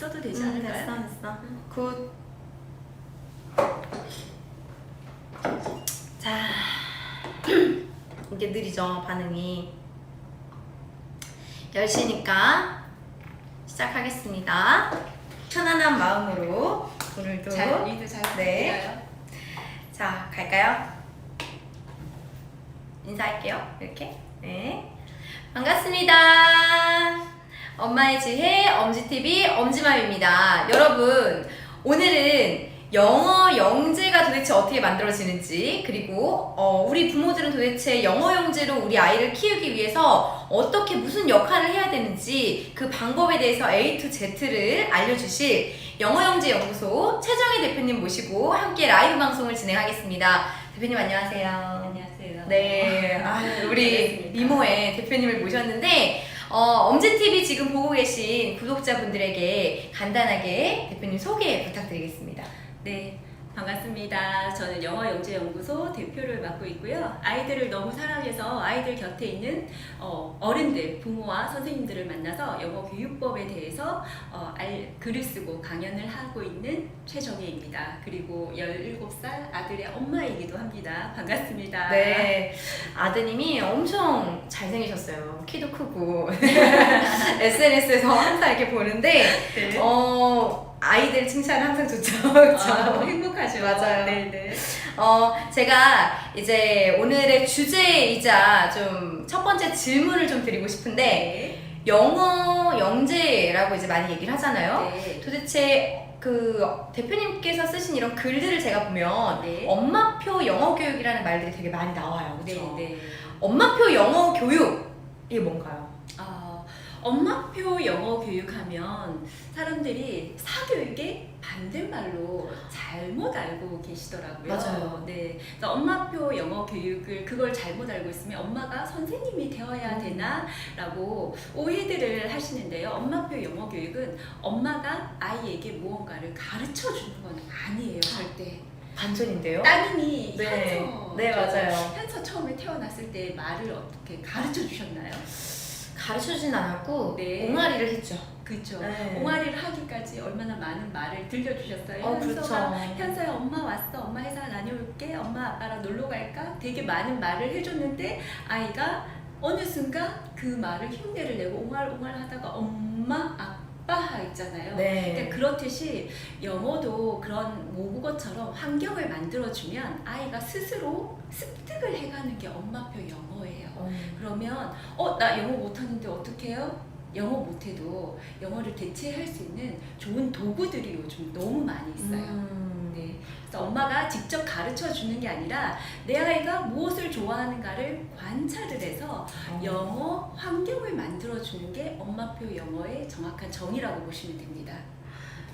써도 되지 않을까요? 됐어. 굿. 자, 이게 느리죠, 반응이. 10시니까 시작하겠습니다. 편안한 마음으로 오늘도 리드 잘 네. 부탁드려요. 자, 갈까요? 인사할게요. 이렇게. 네. 반갑습니다. 엄마의 지혜, 엄지TV, 엄지맘입니다. 여러분, 오늘은 영어 영재가 도대체 어떻게 만들어지는지, 그리고 우리 부모들은 도대체 영어 영재로 우리 아이를 키우기 위해서 어떻게 무슨 역할을 해야 되는지 그 방법에 대해서 A to Z를 알려주실 영어 영재 연구소 최정희 대표님 모시고 함께 라이브 방송을 진행하겠습니다. 대표님 안녕하세요. 안녕하세요. 네, 우리 미모의 대표님을 모셨는데 엄지TV 지금 보고 계신 구독자분들에게 간단하게 대표님 소개 부탁드리겠습니다. 네, 반갑습니다. 저는 영어영재연구소 대표를 맡고 있고요. 아이들을 너무 사랑해서 아이들 곁에 있는 어른들, 부모와 선생님들을 만나서 영어 교육법에 대해서 글을 쓰고 강연을 하고 있는 최정혜입니다. 그리고 17살 아들의 엄마이기도 합니다. 반갑습니다. 네, 아드님이 엄청 잘생기셨어요. 키도 크고 SNS에서 항상 이렇게 보는데 네. 아이들 칭찬은 항상 좋죠. 그렇죠? 너무 행복하죠. 맞아요. 네네. 제가 이제 오늘의 주제이자 좀 첫 번째 질문을 좀 드리고 싶은데 네. 영어 영재라고 이제 많이 얘기를 하잖아요. 네. 도대체 그 대표님께서 쓰신 이런 글들을 제가 보면 네. 엄마표 영어 교육이라는 말들이 되게 많이 나와요. 그렇죠? 네. 네. 엄마표 영어 교육 이게 뭔가요? 엄마표 영어 교육하면 사람들이 사교육의 반대말로 잘못 알고 계시더라고요. 맞아요. 네. 그래서 엄마표 영어 교육을 그걸 잘못 알고 있으면 엄마가 선생님이 되어야 되나라고 오해들을 하시는데요. 엄마표 영어 교육은 엄마가 아이에게 무언가를 가르쳐 주는 건 아니에요, 절대. 반전인데요? 따님이 네. 현서, 네, 맞아요. 현서 처음에 태어났을 때 말을 어떻게 가르쳐 주셨나요? 가르쳐주진 않았고 네. 옹알이를 했죠. 그렇죠. 네. 옹알이를 하기까지 얼마나 많은 말을 들려주셨어요. 그렇죠. 현서야 엄마 왔어. 엄마 회사 다녀올게. 엄마 아빠랑 놀러 갈까? 되게 많은 말을 해줬는데 아이가 어느 순간 그 말을 흉내를 내고 옹알옹알 하다가 엄마 아빠 있잖아요. 네. 그러니까 그렇듯이 영어도 그런 모국어처럼 환경을 만들어주면 아이가 스스로 습득을 해가는 게 엄마표 영어예요. 그러면 나 영어 못하는데 어떡해요? 영어 못해도 영어를 대체할 수 있는 좋은 도구들이 요즘 너무 많이 있어요. 네. 그래서 엄마가 직접 가르쳐 주는 게 아니라 내 아이가 무엇을 좋아하는가를 관찰을 해서 영어 환경을 만들어 주는 게 엄마표 영어의 정확한 정의라고 보시면 됩니다.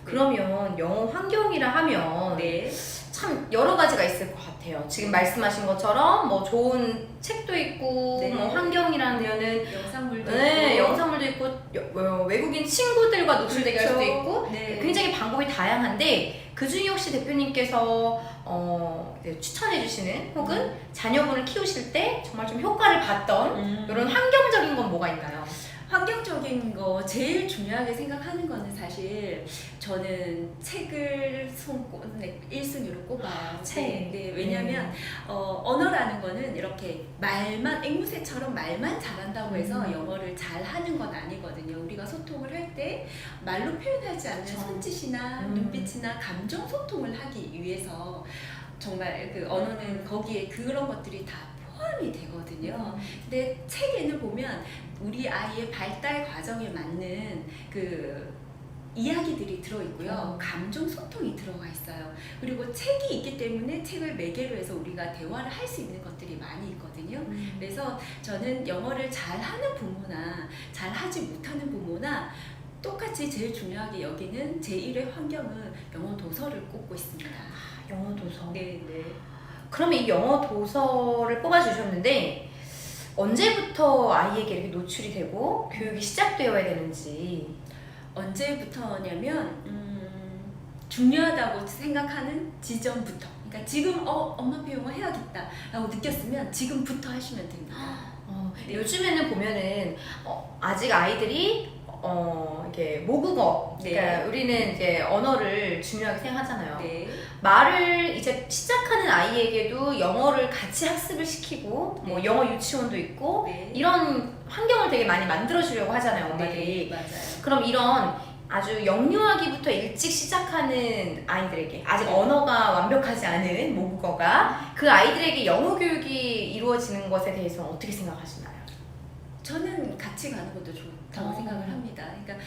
그러면 영어 환경이라 하면 네. 참 여러 가지가 있을 것 같아요. 지금 말씀하신 것처럼 뭐 좋은 책도 있고 네. 뭐 환경이라면은 영상물도 네, 있고. 영상물도 있고 외국인 친구들과 노출되게 할 수도 그렇죠. 있고 네. 굉장히 방법이 다양한데 그 중에 혹시 대표님께서 추천해 주시는 혹은 자녀분을 키우실 때 정말 좀 효과를 봤던 이런 환경적인 건 뭐가 있나요? 환경적인 거 제일 중요하게 생각하는 거는 사실 저는 책을 1순위로 꼽아요. 책. 네, 왜냐면 언어라는 거는 이렇게 말만 앵무새처럼 말만 잘한다고 해서 영어를 잘하는 건 아니거든요. 우리가 소통을 할 때 말로 표현하지 않는 그쵸. 손짓이나 눈빛이나 감정 소통을 하기 위해서 정말 그 언어는 거기에 그런 것들이 다 포함이 되거든요. 근데 책에는 보면 우리 아이의 발달 과정에 맞는 그 이야기들이 들어있고요. 감정 소통이 들어가 있어요. 그리고 책이 있기 때문에 책을 매개로 해서 우리가 대화를 할 수 있는 것들이 많이 있거든요. 그래서 저는 영어를 잘하는 부모나 잘하지 못하는 부모나 똑같이 제일 중요하게 여기는 제1의 환경은 영어 도서를 꼽고 있습니다. 영어 도서. 네. 그러면 이 영어 도서를 뽑아주셨는데 언제부터 아이에게 이렇게 노출이 되고 교육이 시작되어야 되는지. 언제부터냐면 중요하다고 생각하는 지점부터. 그러니까 지금 엄마표 영어 해야겠다 라고 느꼈으면 지금부터 하시면 됩니다. 요즘에는 보면은 아직 아이들이 이게 모국어. 네. 그러니까 우리는 이제 언어를 중요하게 생각하잖아요. 네. 말을 이제 시작하는 아이에게도 영어를 같이 학습을 시키고 뭐 네. 영어 유치원도 있고 네. 이런 환경을 되게 많이 만들어주려고 하잖아요, 엄마들이. 네, 맞아요. 그럼 이런 아주 영유아기부터 일찍 시작하는 아이들에게 아직 네. 언어가 완벽하지 않은 모국어가 그 아이들에게 영어 교육이 이루어지는 것에 대해서 어떻게 생각하시나요? 저는 같이 가는 것도 좋다고 어. 생각을 합니다. 그러니까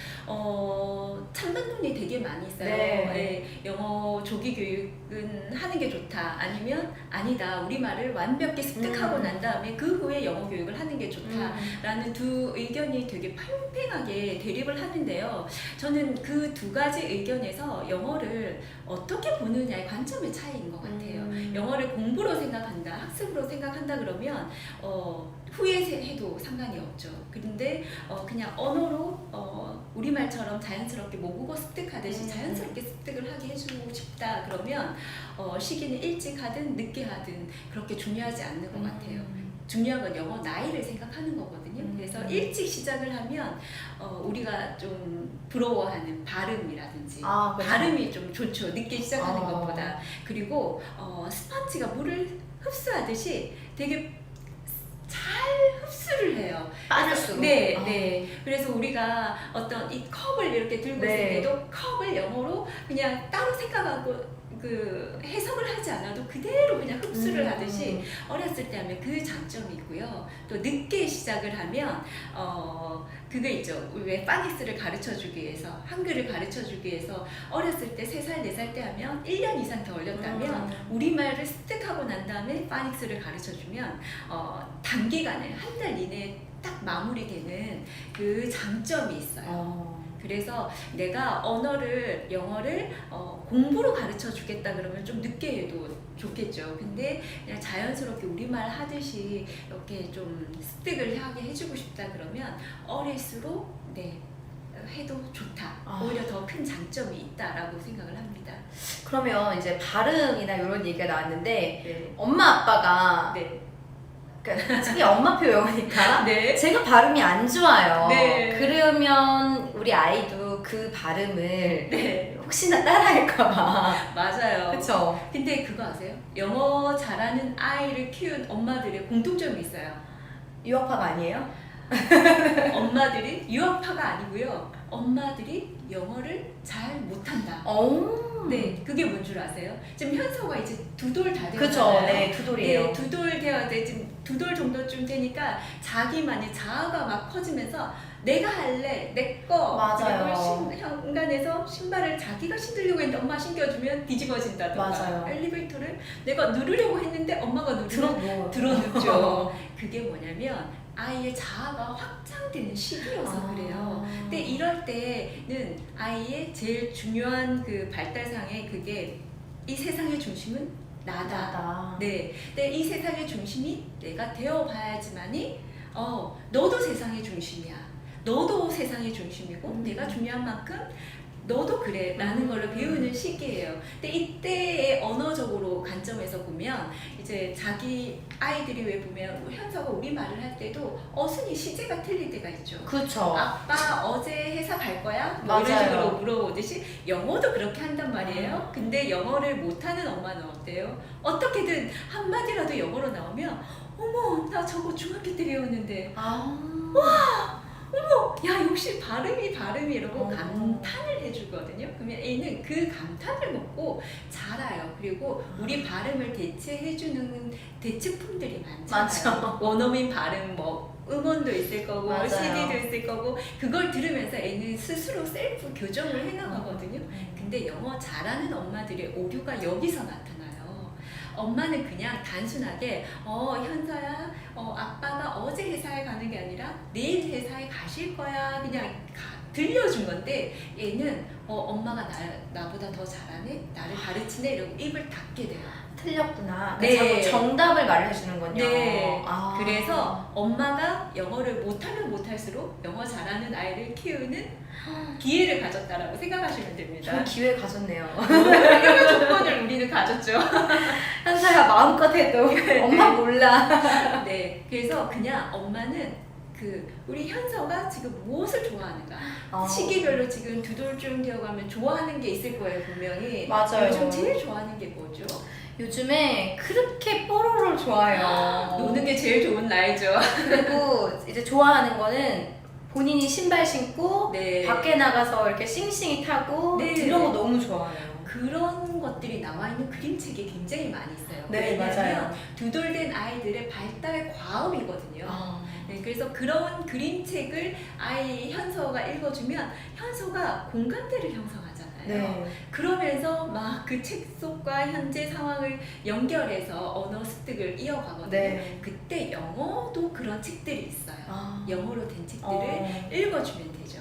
찬반론이 되게 많이 있어요. 네. 네, 영어 조기 교육은 하는 게 좋다. 아니면 아니다. 우리말을 완벽히 습득하고 난 다음에 그 후에 영어 교육을 하는 게 좋다. 라는 두 의견이 되게 팽팽하게 대립을 하는데요. 저는 그 두 가지 의견에서 영어를 어떻게 보느냐의 관점의 차이인 것 같아요. 영어를 공부로 생각한다, 학습으로 생각한다 그러면 후에 해도 상관이 없죠. 그런데 그냥 언어로 우리말처럼 자연스럽게 모국어 습득하듯이 자연스럽게 습득을 하게 해주고 싶다 그러면 시기는 일찍 하든 늦게 하든 그렇게 중요하지 않는 것 같아요. 중요한 건 영어 나이를 생각하는 거거든요. 그래서 일찍 시작을 하면 우리가 좀 부러워하는 발음이라든지 그렇죠. 발음이 좀 좋죠. 늦게 시작하는 것보다. 그리고 스펀지가 물을 흡수하듯이 되게 잘 흡수를 해요. 빠질수록. 네, 네. 그래서 우리가 어떤 이 컵을 이렇게 들고 네. 있을 때도 컵을 영어로 그냥 따로 생각하고 그 해석을 하지 않아도 그대로 그냥 흡수를 하듯이 어렸을 때 하면 그 장점이 있고요. 또 늦게 시작을 하면 그거 있죠. 왜 파닉스를 가르쳐주기 위해서 한글을 가르쳐주기 위해서 어렸을 때 3살, 4살 때 하면 1년 이상 더 걸렸다면 우리말을 습득하고 난 다음에 파닉스를 가르쳐주면 단기간에 한 달 이내에 딱 마무리되는 그 장점이 있어요. 그래서 내가 영어를 공부로 가르쳐 주겠다 그러면 좀 늦게 해도 좋겠죠. 근데 그냥 자연스럽게 우리말 하듯이 이렇게 좀 습득을 하게 해주고 싶다 그러면 어릴수록 네, 해도 좋다. 오히려 더 큰 장점이 있다라고 생각을 합니다. 그러면 이제 발음이나 이런 얘기가 나왔는데 네. 엄마 아빠가 네. 그러니까 특히 엄마표 영어니까 네. 제가 발음이 안 좋아요. 네. 그러면 우리 아이도 그 발음을 네. 혹시나 따라할까봐. 맞아요. 그쵸? 근데 그거 아세요? 영어 잘하는 아이를 키운 엄마들의 공통점이 있어요. 유학파가 아니에요? 엄마들이 유학파가 아니고요. 엄마들이 영어를 잘 못한다. 네, 그게 뭔 줄 아세요? 지금 현서가 이제 2돌 다 되었잖아요. 그쵸, 네, 2돌이에요. 네, 2돌 되어 지금 2돌 정도쯤 되니까 자기만의 자아가 막 커지면서 내가 할래, 내 거. 맞아요. 그리고 현관에서 신발을 자기가 신으려고 했는데 엄마 신겨주면 뒤집어진다던가. 맞아요. 엘리베이터를 내가 누르려고 했는데 엄마가 누르면 들어눕죠. 그게 뭐냐면 아이의 자아가 확장되는 시기여서 그래요. 근데 이럴 때는 아이의 제일 중요한 그 발달상의 그게 이 세상의 중심은 나다. 네. 근데 이 세상의 중심이 내가 되어봐야지만이 너도 세상의 중심이야. 너도 세상의 중심이고 내가 중요한 만큼 너도 그래 라는 걸로 배우는 시기예요. 근데 이때의 언어적으로 관점에서 보면 이제 자기 아이들이 왜 보면 현서가 우리말을 할 때도 어순이 시제가 틀릴 때가 있죠. 그쵸. 아빠 어제 회사 갈 거야? 뭐 이런 맞아요. 식으로 물어보듯이 영어도 그렇게 한단 말이에요. 근데 영어를 못하는 엄마는 어때요? 어떻게든 한마디라도 영어로 나오면 어머 나 저거 중학교 때 배웠는데 어머 야 역시 발음이 이러고 감탄을 해주거든요. 그러면 애는 그 감탄을 먹고 자라요. 그리고 우리 발음을 대체해주는 대체품들이 많잖아요. 맞죠. 원어민 발음 음원도 있을 거고 맞아요. CD도 있을 거고 그걸 들으면서 애는 스스로 셀프 교정을 해나가거든요. 근데 영어 잘하는 엄마들의 오류가 여기서 나타나요. 엄마는 그냥 단순하게 현서야 아빠가 어제 회사에 가는 게 아니라 내일 회사에 가실 거야 그냥 들려준 건데 얘는 엄마가 나보다 더 잘하네 나를 가르치네 이러고 입을 닫게 돼요. 틀렸구나. 네. 자꾸 정답을 말해주는군요. 네. 그래서 엄마가 영어를 못하면 못할수록 영어 잘하는 아이를 키우는 기회를 가졌다라고 생각하시면 됩니다. 저 기회 가졌네요. 그 조건을 우리는 가졌죠. 현서야 마음껏 해도 엄마 몰라. 네, 그래서 그냥 엄마는 우리 현서가 지금 무엇을 좋아하는가. 아. 시기별로 지금 두돌중 되어가면 좋아하는 게 있을 거예요, 분명히. 맞아요. 요즘 제일 좋아하는 게 뭐죠? 요즘에 그렇게 뽀로로를 좋아해요. 노는 게 제일 좋은 나이죠. 그리고 이제 좋아하는 거는 본인이 신발 신고 네. 밖에 나가서 이렇게 싱싱이 타고 네. 이런 거 너무 좋아해요. 그런 것들이 나와 있는 그림책이 굉장히 많이 있어요. 네, 왜냐하면 맞아요. 두돌된 아이들의 발달 과업이거든요. 네, 그래서 그런 그림책을 아이 현서가 읽어주면 현서가 공감대를 형성하잖아요. 네. 그러면서 막 그 책 속과 현재 상황을 연결해서 언어 습득을 이어가거든요. 네. 그때 영어도 그런 책들이 있어요. 아. 영어로 된 책들을 어. 읽어주면 되죠.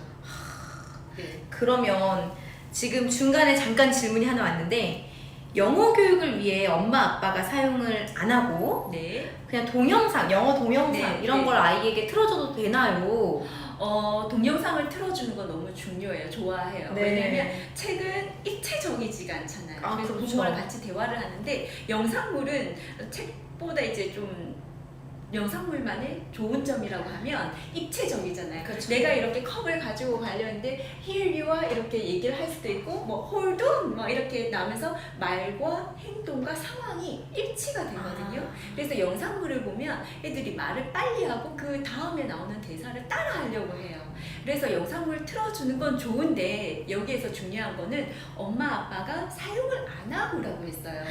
네. 그러면 지금 중간에 잠깐 질문이 하나 왔는데 영어 교육을 위해 엄마 아빠가 사용을 안 하고 네. 그냥 동영상, 영어 동영상 네, 이런 네. 걸 아이에게 틀어줘도 되나요? 동영상을 틀어주는 건 너무 중요해요. 좋아해요. 네. 왜냐면 책은 입체적이지가 않잖아요. 아, 그래서 그렇죠. 부모랑 같이 대화를 하는데 영상물은 책보다 이제 좀 영상물만의 좋은 점이라고 하면 입체적이잖아요. 그렇죠. 내가 이렇게 컵을 가지고 가려는데 here you are 이렇게 얘기를 할 수도 있고 뭐 hold on 뭐 이렇게 나오면서 말과 행동과 상황이 일치가 되거든요. 그래서 영상물을 보면 애들이 말을 빨리 하고 그 다음에 나오는 대사를 따라하려고 해요. 그래서 영상물 틀어주는 건 좋은데 여기에서 중요한 거는 엄마 아빠가 사용을 안 하고라고 했어요.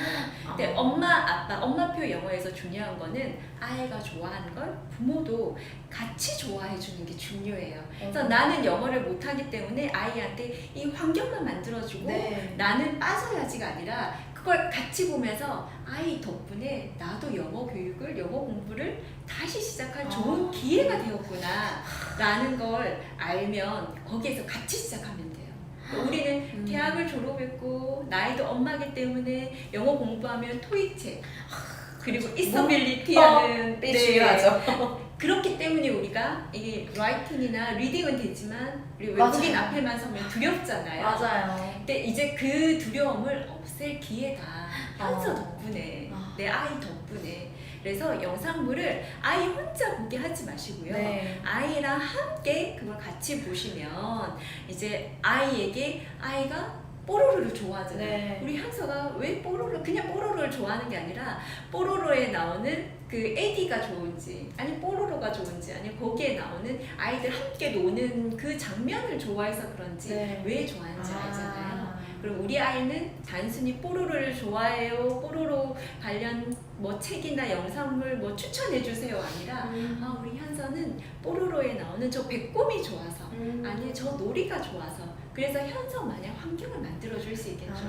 근데 엄마 아빠 엄마표 영어에서 중요한 거는 아이가 좋아하는 걸 부모도 같이 좋아해 주는 게 중요해요. 그래서 나는 영어를 못하기 때문에 아이한테 이 환경만 만들어주고 네. 나는 빠져야지가 아니라 그걸 같이 보면서 아이 덕분에 나도 영어 교육을 영어 공부를 다시 시작할 좋은 기회가 되었구나 라는 걸 알면 거기에서 같이 시작하면 돼요. 우리는 대학을 졸업했고 나이도 엄마기 때문에 영어 공부하면 토익책 그리고 있어빌리티 하는 네, 중요하죠. 그렇기 때문에 우리가 이게 라이팅이나 리딩은 되지만 우리 맞아요. 외국인 앞에만 서면 두렵잖아요. 맞아요. 근데 이제 그 두려움을 없앨 기회다. 현서 덕분에, 아. 내 아이 덕분에. 그래서 영상물을 아이 혼자 보게 하지 마시고요. 네. 아이랑 함께 그걸 같이 보시면 이제 아이에게 아이가 뽀로로를 좋아하잖아요. 네. 우리 현서가 왜 그냥 뽀로로를 좋아하는 게 아니라 뽀로로에 나오는 그 에디가 좋은지 아니 뽀로로가 좋은지 아니 거기에 나오는 아이들 함께 노는 그 장면을 좋아해서 그런지 네. 왜 좋아하는지 알잖아요. 그럼 우리 아이는 단순히 뽀로로를 좋아해요. 뽀로로 관련 뭐 책이나 영상물 뭐 추천해 주세요 아니라 아 우리 현서는 뽀로로에 나오는 저 배꼽이 좋아서 아니 저 놀이가 좋아서 그래서 현서 마냥 환경을 만들어 줄 수 있겠죠.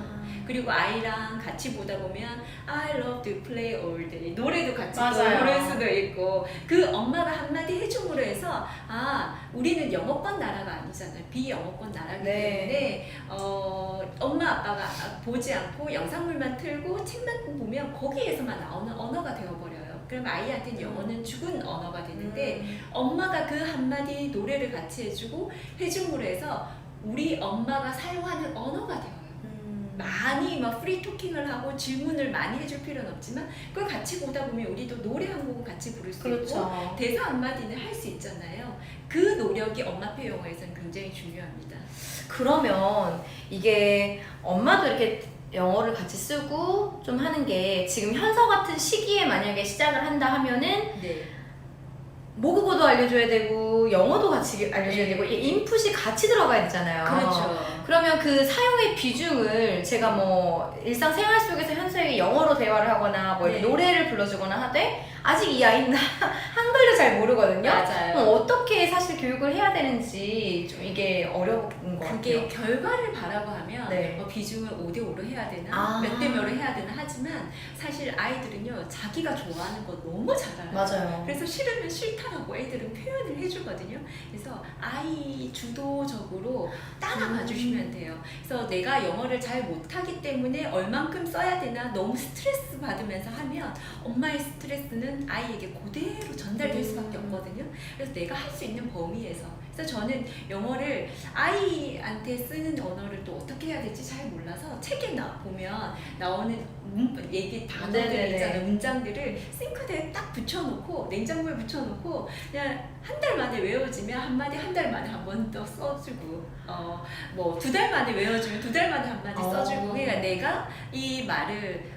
그리고 아이랑 같이 보다 보면 I love to play all day 노래도 같이 맞아요. 부를 수도 있고 그 엄마가 한마디 해줌으로 해서 아 우리는 영어권 나라가 아니잖아요. 비영어권 나라기 네. 때문에 엄마 아빠가 보지 않고 영상물만 틀고 책만 보면 거기에서만 나오는 언어가 되어버려요. 그럼 아이한테는 영어는 죽은 언어가 되는데 엄마가 그 한마디 노래를 같이 해주고 해줌으로 해서 우리 엄마가 사용하는 언어가 되어요. 많이 막 프리 토킹을 하고 질문을 많이 해줄 필요는 없지만 그걸 같이 보다 보면 우리도 노래 한 곡은 같이 부를 수 그렇죠. 있고 대사 한마디는 할 수 있잖아요. 그 노력이 엄마표 영어에서는 굉장히 중요합니다. 그러면 이게 엄마도 이렇게 영어를 같이 쓰고 좀 하는 게 지금 현서 같은 시기에 만약에 시작을 한다 하면은 네. 모국어도 알려줘야 되고 영어도 같이 알려줘야 네. 되고 이게 인풋이 같이 들어가야 되잖아요. 그렇죠. 그러면 그 사용의 비중을 제가 뭐 일상생활 속에서 현서에게 영어로 대화를 하거나 뭐 네. 노래를 불러주거나 하되 아직 이 아이는 한글도 잘 모르거든요. 맞아요. 그럼 어떻게 사실 교육을 해야 되는지 좀 이게 어려운 것 같아요. 그게 결과를 바라고 하면 네. 비중을 5대5로 해야 되나 아. 몇 대 몇로 해야 되나 하지만 사실 아이들은요 자기가 좋아하는 거 너무 잘 알아요. 맞아요. 그래서 싫으면 싫다라고 애들은 표현을 해주거든요. 그래서 아이 주도적으로 따라가 주시면 돼요. 그래서 내가 영어를 잘 못하기 때문에 얼만큼 써야 되나 너무 스트레스 받으면서 하면 엄마의 스트레스는 영어는 아이에게 그대로 전달될 수밖에 없거든요. 그래서 내가 할 수 있는 범위에서. 그래서 저는 영어를 아이한테 쓰는 언어를 또 어떻게 해야 될지 잘 몰라서 책에 보면 나오는 얘기 단어들 네네네. 있잖아요. 문장들을 싱크대에 딱 붙여놓고 냉장고에 붙여놓고 그냥 한 달 만에 외워지면 한마디 한 달 만에 한 번 더 써주고 뭐 2달 만에 외워지면 2달 만에 한마디 써주고 그러니까 내가 이 말을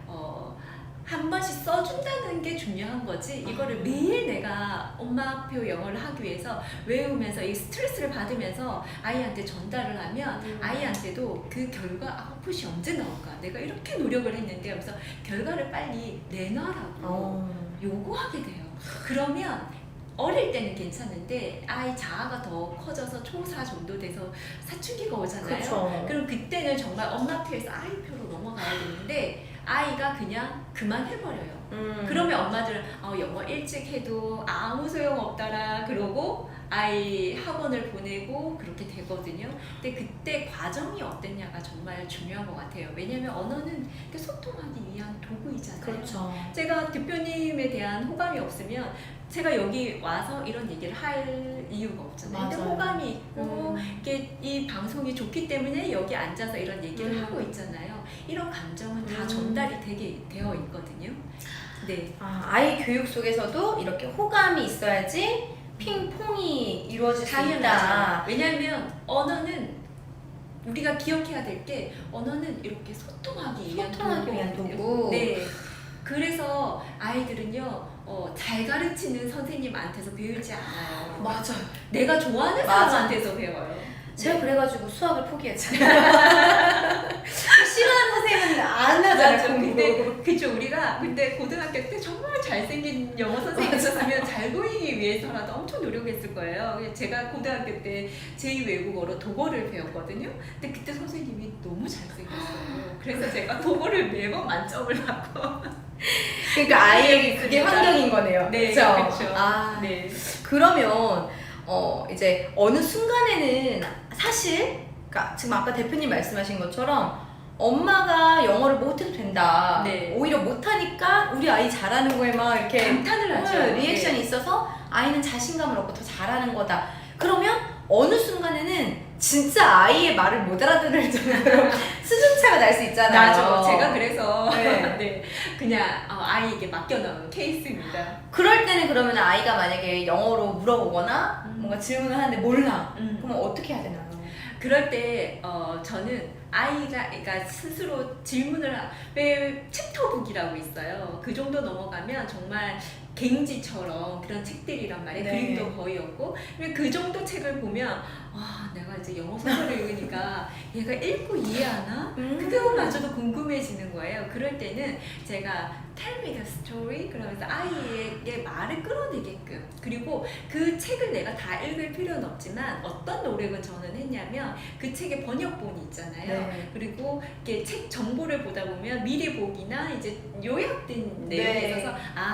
한 번씩 써준다는 게 중요한 거지 이거를 매일 내가 엄마표 영어를 하기 위해서 외우면서 이 스트레스를 받으면서 아이한테 전달을 하면 아이한테도 그 결과 아웃풋이 언제 나올까 내가 이렇게 노력을 했는데 하면서 결과를 빨리 내놔라고 요구하게 돼요. 그러면 어릴 때는 괜찮은데 아이 자아가 더 커져서 초4 정도 돼서 사춘기가 오잖아요. 그쵸. 그럼 그때는 정말 엄마표에서 아이표로 넘어가야 되는데 아이가 그냥 그만해버려요. 그러면 엄마들은 영어 일찍 해도 아무 소용없더라 그러고 아이 학원을 보내고 그렇게 되거든요. 근데 그때 과정이 어땠냐가 정말 중요한 것 같아요. 왜냐면 언어는 소통하기 위한 도구이잖아요. 그렇죠. 제가 대표님에 대한 호감이 없으면 제가 여기 와서 이런 얘기를 할 이유가 없잖아요. 근데 맞아요. 호감이 있고 이게 이 방송이 좋기 때문에 여기 앉아서 이런 얘기를 하고 있잖아요. 이런 감정은 다 전달이 되어 있거든요. 네. 아이 교육 속에서도 이렇게 호감이 있어야지 핑퐁이 이루어질 수 있다. 당연하죠. 왜냐하면 언어는 우리가 기억해야 될 게 언어는 이렇게 소통하기 위한 도구. 네. 그래서 아이들은요 잘 가르치는 선생님한테서 배우지 않아요. 맞아요. 내가 좋아하는 맞아. 사람한테서 배워요. 제가 그래가지고 수학을 포기했잖아요. 싫어하는 선생님은 안 하잖아요. 근데 그죠 우리가 근데 고등학교 때 정말 잘생긴 영어 선생님 있었으면 잘 보이기 위해서라도 엄청 노력했을 거예요. 제가 고등학교 때 제2외국어로 독어를 배웠거든요. 근데 그때 선생님이 너무 잘생겼어요. 그래서 제가 독어를 매번 만점을 받고. 그러니까 아이에게 그게 환경인 거네요. 네, 그렇죠. 그렇죠. 네. 그러면 이제 어느 순간에는 사실 그러니까 지금 아까 대표님 말씀하신 것처럼 엄마가 영어를 못해도 된다. 네. 오히려 못하니까 우리 아이 잘하는 거에 막 이렇게 감탄을 하죠. 리액션이 네. 있어서 아이는 자신감을 얻고 더 잘하는 거다. 그러면 어느 순간에는 진짜 아이의 말을 못 알아들을 정도로 수준차가 날 수 있잖아요. 나죠. 제가 그래서 네. 네, 그냥 아이에게 맡겨놓은 케이스입니다. 그럴 때는 그러면 아이가 만약에 영어로 물어보거나 뭔가 질문을 하는데 몰라. 그러면 어떻게 해야 되나요? 그럴 때 저는 아이가 그러니까 스스로 질문을 왜 챕터북이라고 있어요. 그 정도 넘어가면 정말 갱지처럼 그런 책들이란 말이에요. 네. 그림도 거의 없고 그 정도 책을 보면 내가 이제 영어 소설을 읽으니까 얘가 읽고 이해하나? 그거마저도 궁금해지는 거예요. 그럴 때는 제가 Tell me the story 그러면서 아이에게 말을 끌어내게끔 그리고 그 책을 내가 다 읽을 필요는 없지만 어떤 노력은 저는 했냐면 그 책의 번역본이 있잖아요. 네. 그리고 이렇게 책 정보를 보다 보면 미리 보기나 이제 요약된 내용이 네. 있어서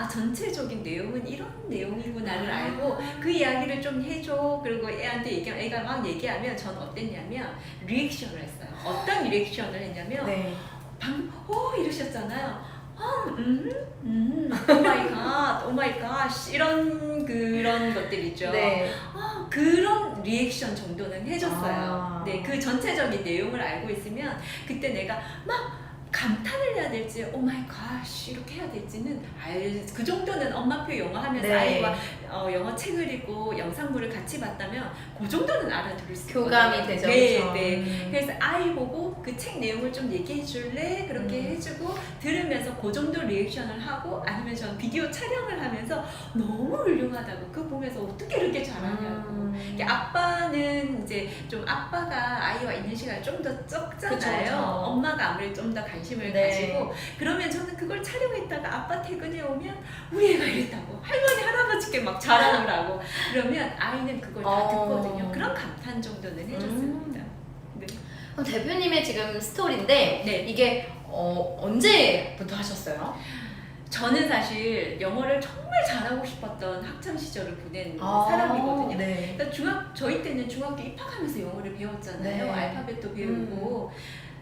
전체적인 내용은 이런 내용이구나를 알고 그 이야기를 좀 해줘. 그리고 애한테 얘기하면 애가 막 얘기하면 저는 어땠냐면 리액션을 했어요. 어떤 리액션을 했냐면 네. 방금 이러셨잖아요. 오 마이 갓, 오 마이 갓 이런 그런 것들 있죠. 네. 그런 리액션 정도는 해줬어요. 아. 네, 그 전체적인 내용을 알고 있으면 그때 내가 막 감탄을 해야 될지 오 마이 갓 이렇게 해야 될지는 그 정도는 엄마표 영어 하면서 네. 아이와 영어 책을 읽고 영상물을 같이 봤다면 그 정도는 알아들을 수 있거든요. 교감이 되죠. 네, 그렇죠? 네. 그래서 아이 보고 그 책 내용을 좀 얘기해 줄래? 그렇게 해주고 들으면서 그 정도 리액션을 하고 아니면 전 비디오 촬영을 하면서 너무 훌륭하다고 그거 보면서 어떻게 이렇게 잘하냐고. 아빠는 이제 좀 아빠가 아이와 있는 시간이 좀 더 적잖아요. 그쵸. 엄마가 아무래도 좀 더 관심을 네. 가지고 그러면 저는 그걸 촬영했다가 아빠 퇴근해 오면 우리 애가 이랬다고 할머니 할아버지께 막 자랑을 하고 그러면 아이는 그걸 다 듣거든요. 그런 감탄 정도는 해줬습니다. 네. 그럼 대표님의 지금 스토리인데 네. 이게 언제부터 하셨어요? 저는 사실 영어를 정말 잘하고 싶었던 학창 시절을 보낸 사람이거든요. 네. 그러니까 저희 때는 중학교 입학하면서 영어를 배웠잖아요. 네. 알파벳도 배우고.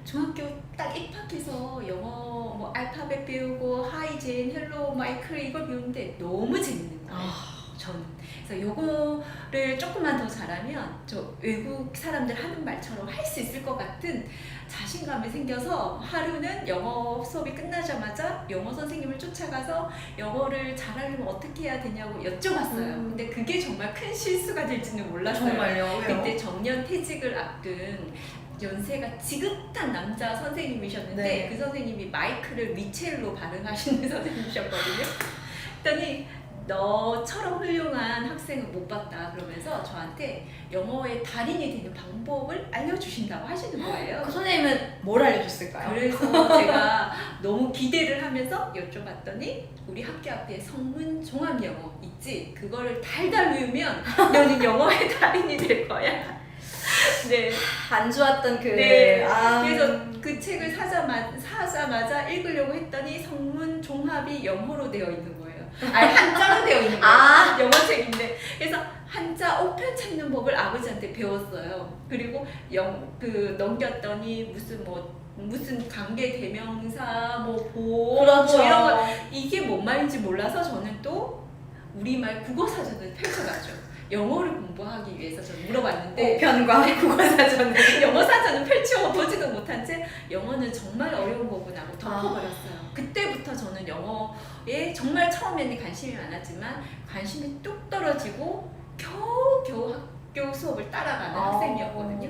중학교 딱 입학해서 영어 뭐 알파벳 배우고 하이젠, 헬로, 마이클 이걸 배우는데 너무 재밌는 거예요. 저는. 그래서 요거를 조금만 더 잘하면 저 외국 사람들 하는 말처럼 할 수 있을 것 같은 자신감이 생겨서 하루는 영어 수업이 끝나자마자 영어 선생님을 쫓아가서 영어를 잘하려면 어떻게 해야 되냐고 여쭤봤어요. 근데 그게 정말 큰 실수가 될지는 몰랐어요. 정말요? 왜요? 그때 정년 퇴직을 앞둔 연세가 지긋한 남자 선생님이셨는데 네. 그 선생님이 마이크를 미첼로 발음하시는 선생님이셨거든요. 그랬더니 너처럼 훌륭한 학생은 못 봤다 그러면서 저한테 영어의 달인이 되는 방법을 알려주신다고 하시는 거예요. 그 선생님은 뭘 알려줬을까요? 그래서 제가 너무 기대를 하면서 여쭤봤더니 우리 학교 앞에 성문 종합 영어 있지? 그거를 달달 외우면 너는 영어의 달인이 될 거야. 네. 안 좋았던 그. 네. 그래서 그 책을 사자마자 읽으려고 했더니 성문 종합이 영어로 되어 있는 거예요. 아니 한자로 되어 있는 거예요. 영어 책인데. 그래서 한자 오편 찾는 법을 아버지한테 배웠어요. 그리고 넘겼더니 무슨 관계 대명사 그렇죠. 뭐 이런 거 이게 뭔 말인지 몰라서 저는 또 우리말 국어 사전을 펼쳐봤죠. 영어를 공부하기 위해서 저는 물어봤는데 오편과 국어사전을 영어 사전은 펼쳐보지도 못한 채 영어는 정말 어려운 거구나 하고 덮어버렸어요. 그때부터 저는 영어에 정말 처음에는 관심이 많았지만 관심이 뚝 떨어지고 겨우 학교 수업을 따라가는 학생이었거든요.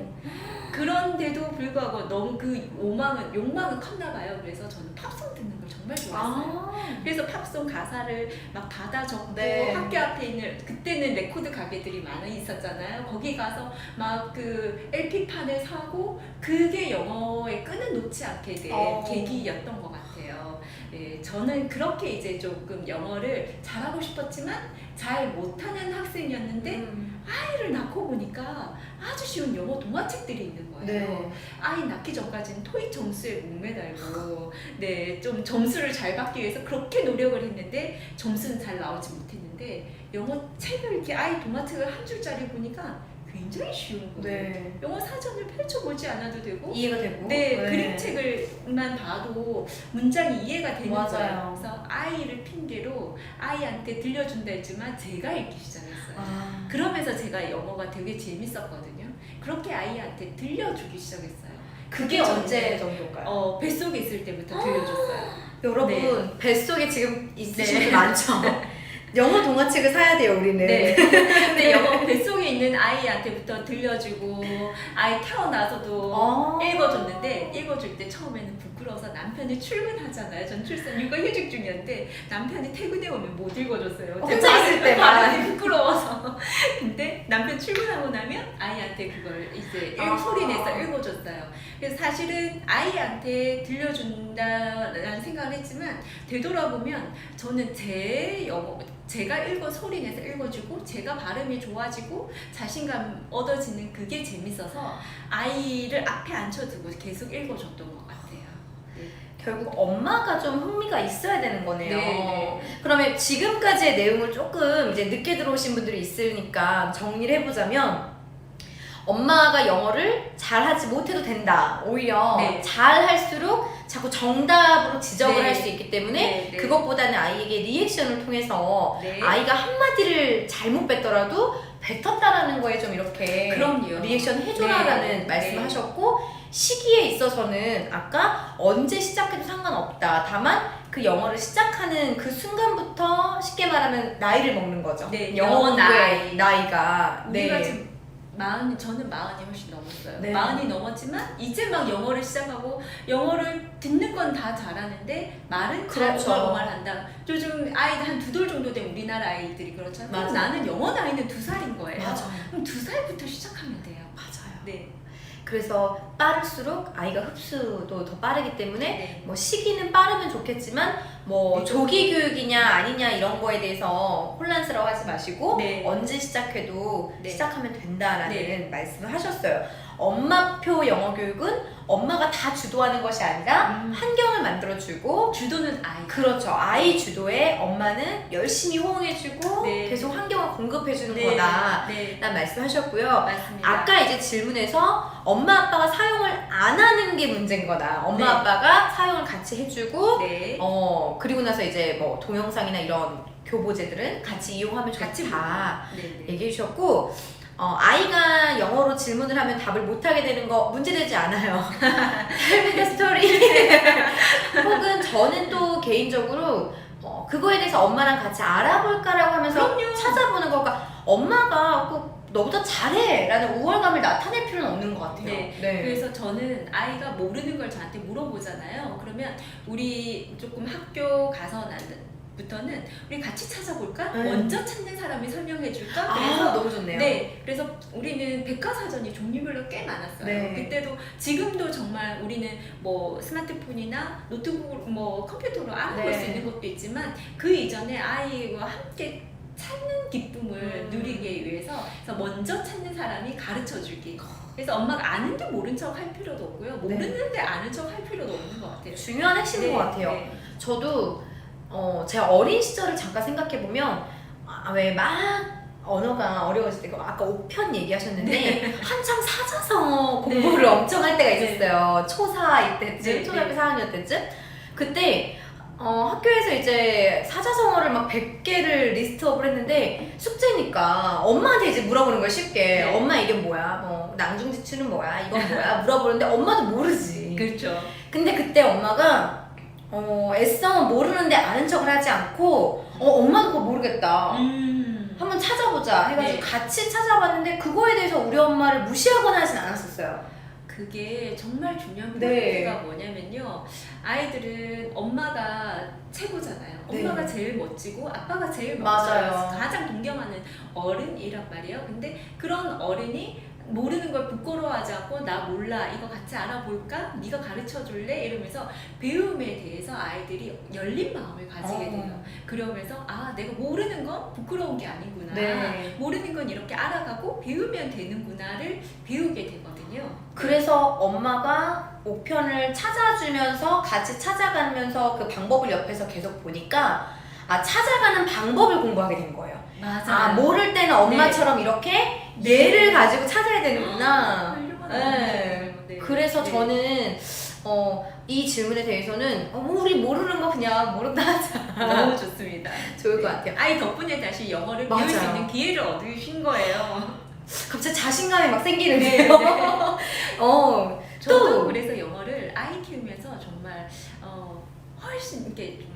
그런데도 불구하고 너무 그 욕망은 컸나 봐요. 그래서 저는 팝송 듣는 걸 정말 좋아했어요. 그래서 팝송 가사를 막 받아 적고 네. 학교 앞에 있는 그때는 레코드 가게들이 많이 있었잖아요. 거기 가서 막 그 LP판을 사고 그게 영어에 끈을 놓지 않게 된 계기였던 것 같아요. 네, 저는 그렇게 이제 조금 영어를 잘하고 싶었지만 잘 못하는 학생이었는데 아이를 낳고 보니까 아주 쉬운 영어 동화책들이 있는 거예요. 네. 아이 낳기 전까지는 토익 점수에 목매달고 좀 점수를 잘 받기 위해서 그렇게 노력을 했는데 점수는 잘 나오지 못했는데 영어 책을 이렇게 아이 동화책을 한 줄짜리 보니까 굉장히 쉬운 거예요. 네. 영어 사전을 펼쳐보지 않아도 되고 이해가 되고. 네, 그림책을만 봐도 문장이 이해가 되는 맞아요. 거예요. 그래서 아이를 핑계로 아이한테 들려준다 했지만 제가 읽기 시작했어요. 그러면서 제가 영어가 되게 재밌었거든요. 그렇게 아이한테 들려주기 시작했어요. 그게 언제 정도일까요? 뱃속에 있을 때부터 들려줬어요. 여러분 네. 뱃속에 지금 있으신 네. 분 많죠? 영어 동화책을 사야 돼요 우리는. 네. 근데 영어 뱃속에 있는 아이한테부터 들려주고 아이 태어나서도 읽어줬는데 읽어줄 때 처음에는 부끄러워서 남편이 출근하잖아요. 전 출산 육아휴직 중이었는데 남편이 퇴근해 오면 못 읽어줬어요. 혼자 있을 때만. 발음이 부끄러워서. 근데 남편 출근하고 나면 아이한테 그걸 이제 소리 내서 읽어줬어요. 그래서 사실은 아이한테 들려준다라는 생각을 했지만 되돌아보면 저는 제가 소리 내서 읽어주고 제가 발음이 좋아지고 자신감 얻어지는 그게 재밌어서 아이를 앞에 앉혀두고 계속 읽어줬던 것 같아요. 네. 결국 엄마가 좀 흥미가 있어야 되는 거네요. 네. 그러면 지금까지의 내용을 조금 이제 늦게 들어오신 분들이 있으니까 정리를 해보자면 엄마가 영어를 잘하지 못해도 된다. 오히려 네. 잘할수록 자꾸 정답으로 지적을 네. 할 수 있기 때문에 네, 네. 그것보다는 아이에게 리액션을 통해서 네. 아이가 한마디를 잘못 뱉더라도 뱉었다라는 거에 좀 이렇게 그럼요. 리액션 해줘라라는 네. 말씀을 네. 하셨고 시기에 있어서는 아까 언제 시작해도 상관없다. 다만 그 영어를 시작하는 그 순간부터 쉽게 말하면 나이를 먹는 거죠. 네, 영어 영어 공부의 나이가. 우리가 지금 저는 40이 훨씬 넘었어요. 네. 40이 넘었지만 이제 막 영어를 시작하고 영어를 듣는 건 다 잘하는데 말은 그렇죠. 잘 오말오말한다. 요즘 아이들 한 2돌 정도 된 우리나라 아이들이 그렇잖아요. 맞아요. 나는 영어 나이는 2살인 거예요. 맞아요. 그럼 2살부터 시작하면 돼요. 맞아요. 네. 그래서 빠를수록 아이가 흡수도 더 빠르기 때문에 네. 뭐 시기는 빠르면 좋겠지만 뭐 네. 조기 교육이냐 아니냐 이런 거에 대해서 혼란스러워하지 마시고 네. 언제 시작해도 네. 시작하면 된다라는 네. 말씀을 하셨어요. 엄마표 영어 교육은 엄마가 다 주도하는 것이 아니라 환경을 만들어주고 주도는 아이. 그렇죠. 아이 주도에 엄마는 열심히 호응해주고 네. 계속 환경을 공급해주는 네. 거다 네. 라는 말씀하셨고요. 맞습니다. 아까 이제 질문에서 엄마 아빠가 사용을 안 하는 게 문제인 거다. 엄마 네. 아빠가 사용을 같이 해주고 네. 그리고 나서 이제 뭐 동영상이나 이런 교보제들은 같이 이용하면 같이 좋다 네. 네. 얘기해 주셨고 아이가 영어로 질문을 하면 답을 못하게 되는 거 문제되지 않아요. Tell me the story. 혹은 저는 또 개인적으로 그거에 대해서 엄마랑 같이 알아볼까라고 하면서 그럼요. 찾아보는 거가 엄마가 꼭 너보다 잘해 라는 우월감을 나타낼 필요는 없는 것 같아요. 네. 그래서 저는 아이가 모르는 걸 저한테 물어보잖아요. 그러면 우리 조금 학교 가서 부터는 우리 같이 찾아볼까? 먼저 찾는 사람이 설명해줄까? 그래서 너무 좋네요. 네, 그래서 우리는 백과사전이 종류별로 꽤 많았어요. 네. 그때도 지금도 정말 우리는 뭐 스마트폰이나 노트북, 뭐 컴퓨터로 알아볼 네. 수 있는 것도 있지만 그 이전에 아이와 함께 찾는 기쁨을 누리기 위해서 그래서 먼저 찾는 사람이 가르쳐주기. 그래서 엄마가 아는데 모른 척 할 필요도 없고요. 모르는데 아는 척 할 필요도 없는 것 같아요. 중요한 핵심인 것 같아요. 네. 저도 제 어린 시절을 잠깐 생각해보면 왜 막 언어가 어려워질 때 아까 5편 얘기하셨는데 한참 사자성어 공부를 엄청 할 때가 있었어요. 초4 이때쯤, 네. 초등학교 4학년 때쯤. 그때 학교에서 이제 사자성어를 막 100개를 리스트업을 했는데 숙제니까 엄마한테 이제 물어보는 거야 쉽게. 네. 엄마 이게 뭐야? 뭐 낭중지추는 뭐야? 이건 뭐야? 물어보는데 엄마도 모르지. 그렇죠. 근데 그때 엄마가 애써 모르는데 아는 척을 하지 않고 엄마도 그거 모르겠다. 한번 찾아보자 해가지고 네. 같이 찾아봤는데 그거에 대해서 우리 엄마를 무시하거나 하진 않았었어요. 그게 정말 중요한 네. 포인트가 뭐냐면요. 아이들은 엄마가 최고잖아요. 네. 엄마가 제일 멋지고 아빠가 제일 맞아요. 멋져요. 가장 존경하는 어른이란 말이에요. 근데 그런 어른이 모르는 걸 부끄러워하지 않고 나 몰라 이거 같이 알아볼까? 네가 가르쳐 줄래? 이러면서 배움에 대해서 아이들이 열린 마음을 가지게 돼요. 그러면서 내가 모르는 건 부끄러운 게 아니구나. 네. 모르는 건 이렇게 알아가고 배우면 되는구나를 배우게 되거든요. 그래서 엄마가 5편을 찾아주면서 같이 찾아가면서 그 방법을 옆에서 계속 보니까 찾아가는 방법을 공부하게 된 거예요. 맞아요. 모를 때는 엄마처럼 이렇게 예를 가지고 찾아야 되는구나. 네. 네. 그래서 네. 저는 이 질문에 대해서는 우리 모르는 거 그냥 모른다 하자. 너무 좋습니다. 좋을 것 같아요. 아이 덕분에 다시 영어를 배울 수 맞아요. 있는 기회를 얻으신 거예요. 갑자기 자신감이 막 네, 생기는데요. 저도 그래서 영어를 아이 키우면서 정말 훨씬 이렇게 좀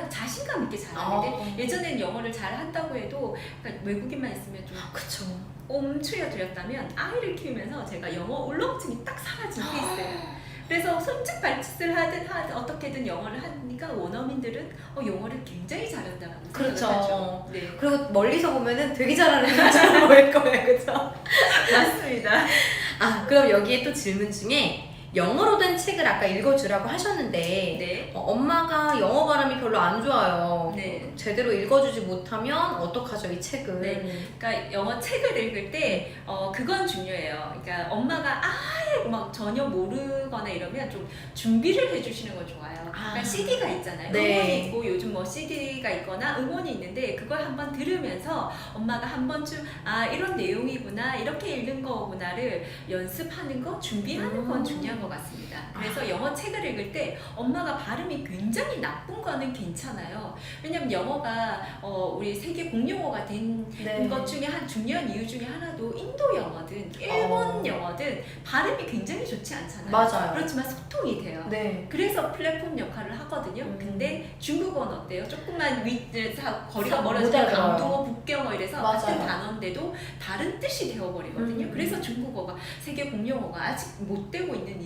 자신감 있게 잘하는데 예전엔 영어를 잘 한다고 해도 그러니까 외국인만 있으면 좀 그쵸. 옴츠려드렸다면 아이를 키우면서 제가 영어 울렁증이 딱 사라진 게 있어요. 그래서 손짓 발짓을 하든 어떻게든 영어를 하니까 원어민들은 영어를 굉장히 잘한다고 그렇죠. 생각을 하죠. 네. 그리고 멀리서 보면은 되게 잘하는 사람처럼 보일 거예요. 그쵸? 맞습니다. 그럼 여기에 또 질문 중에 영어로 된 책을 아까 읽어주라고 하셨는데 네. 엄마가 영어 발음이 별로 안 좋아요. 네. 제대로 읽어주지 못하면 어떡하죠 이 책을? 네. 그러니까 영어 책을 읽을 때 그건 중요해요. 그러니까 엄마가 아예 막 전혀 모르거나 이러면 좀 준비를 해주시는 건 좋아요. 그러니까 CD가 있잖아요. 네. 음원이 있고 요즘 뭐 CD가 있거나 음원이 있는데 그걸 한번 들으면서 엄마가 한 번쯤 이런 내용이구나 이렇게 읽는 거구나를 연습하는 거 준비하는 건 중요한 것 같습니다. 그래서 영어 책을 읽을 때 엄마가 발음이 굉장히 나쁜 거는 괜찮아요. 왜냐면 영어가 우리 세계 공용어가 된 것 중에 한 중요한 이유 중에 하나도 인도 영어든 일본 영어든 발음이 굉장히 좋지 않잖아요. 맞아요. 그렇지만 소통이 돼요. 네. 그래서 플랫폼 역할을 하거든요. 근데 중국어는 어때요? 조금만 거리가 못 멀어지면 알아들어요. 강동어, 북경어 이래서 맞아요. 같은 단어인데도 다른 뜻이 되어버리거든요. 그래서 중국어가 세계 공용어가 아직 못 되고 있는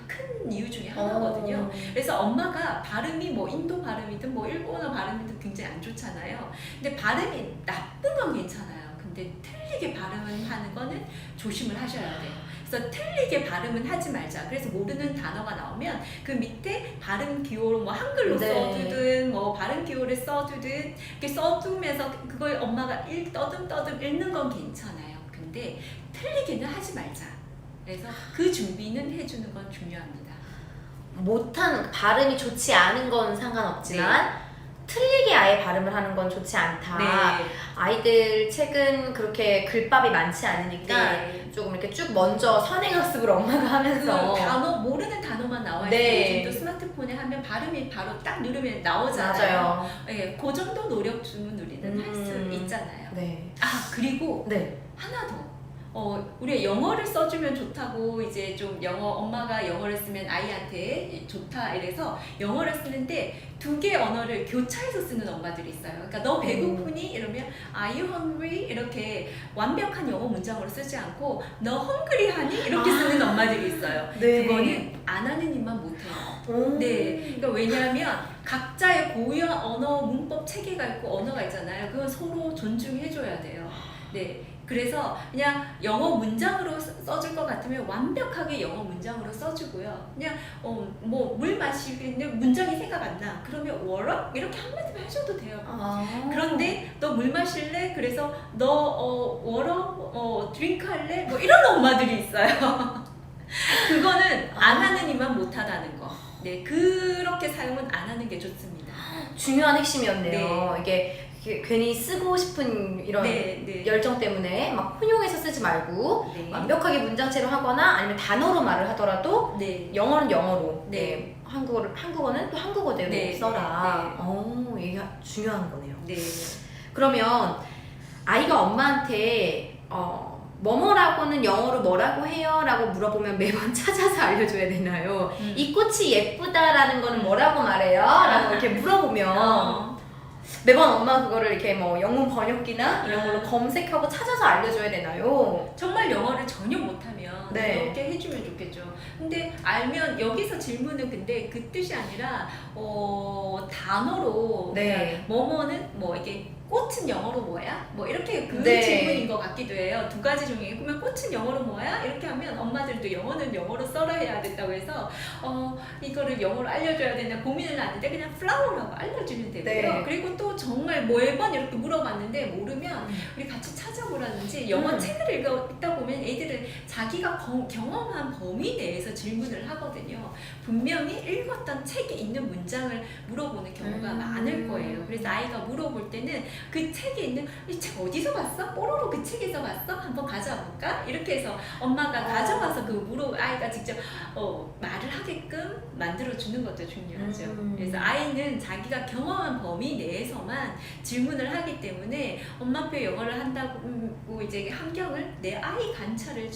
큰 이유 중에 하나거든요. 그래서 엄마가 발음이 뭐 인도 발음이든 뭐 일본어 발음이든 굉장히 안 좋잖아요. 근데 발음이 나쁜 건 괜찮아요. 근데 틀리게 발음하는 거는 조심을 하셔야 돼요. 그래서 틀리게 발음은 하지 말자. 그래서 모르는 단어가 나오면 그 밑에 발음 기호로 뭐 한글로 써두든 뭐 발음 기호를 써두든 이렇게 써두면서 그걸 엄마가 떠듬떠듬 읽는 건 괜찮아요. 근데 틀리게는 하지 말자. 그래서 그 준비는 해주는 건 중요합니다. 못한 발음이 좋지 않은 건 상관없지만 틀리게 아예 발음을 하는 건 좋지 않다. 네. 아이들 책은 그렇게 글밥이 많지 않으니까 네. 조금 이렇게 쭉 먼저 선행학습을 엄마가 그 하면서 단어 모르는 단어만 나와 있어요. 네. 요즘 또 스마트폰에 하면 발음이 바로 딱 누르면 나오잖아요. 맞아요. 네, 그 정도 노력 주면 우리는 할 수 있잖아요. 네. 아 그리고 네. 하나 더. 우리가 영어를 써주면 좋다고 이제 좀 엄마가 영어를 쓰면 아이한테 좋다 이래서 영어를 쓰는데 두 개 언어를 교차해서 쓰는 엄마들이 있어요. 그러니까 너 배고프니? 이러면 Are you hungry? 이렇게 완벽한 영어 문장으로 쓰지 않고 너 hungry 하니? 이렇게 쓰는 엄마들이 있어요. 네. 그거는 안 하는 입만 못해요. 오. 네, 그러니까 왜냐하면 각자의 고유한 언어, 문법 체계가 있고 언어가 있잖아요. 그건 서로 존중해줘야 돼요. 네, 그래서 그냥 영어 문장으로 써줄 것 같으면 완벽하게 영어 문장으로 써주고요. 그냥 뭐 물 마시는데 문장이 생각 안 나. 그러면 워러? 이렇게 한마디만 해줘도 돼요. 아. 그런데 너 물 마실래? 그래서 너 워러? 드링크 할래? 뭐 이런 엄마들이 있어요. 그거는 안 하는 이만 못하다는 거. 네, 그렇게 사용은 안 하는 게 좋습니다. 중요한 핵심이었네요. 이게 괜히 쓰고 싶은 이런 열정 때문에 막 혼용해서 쓰지 말고 완벽하게 문장체로 하거나 아니면 단어로 말을 하더라도 영어는 영어로, 한국어는 또 한국어대로 써라. 이게 중요한 거네요. 네. 그러면 아이가 엄마한테 뭐뭐라고는 영어로 뭐라고 해요? 라고 물어보면 매번 찾아서 알려줘야 되나요? 이 꽃이 예쁘다라는 거는 뭐라고 말해요? 라고 이렇게 물어보면 매번 엄마 그거를 이렇게 뭐 영문 번역기나 이런 걸로 검색하고 찾아서 알려줘야 되나요? 정말 영어를 전혀 못하면 그렇게 해주면 좋겠죠. 근데 알면 여기서 질문은 근데 그 뜻이 아니라 단어로 그러니까 뭐뭐는 뭐 이게 꽃은 영어로 뭐야? 뭐 이렇게 그 질문인 것 같기도 해요. 두 가지 중에 그러면 꽃은 영어로 뭐야? 이렇게 하면 엄마들도 영어는 영어로 써라 해야 된다고 해서 이거를 영어로 알려줘야 되나 고민을 하는데 그냥 flower라고 알려주면 되고요. 그리고 또 정말 매번 이렇게 물어봤는데 모르면 우리 같이 찾아보라든지 영어 책을 읽다 보면 애들은 자기가 경험한 범위 내에서 질문을 하거든요. 분명히 읽었던 책에 있는 문장을 물어보는 경우가 많을 거예요. 그래서 아이가 물어볼 때는 그 책에 있는 이 책 어디서 봤어? 뽀로로 그 책에서 봤어? 한번 가져와 볼까? 이렇게 해서 엄마가 가져가서 아이가 직접 말을 하게끔 만들어주는 것도 중요하죠. 그래서 아이는 자기가 경험한 범위 내에서만 질문을 하기 때문에 엄마표 영어를 한다고 이제 환경을 내 아이 관찰을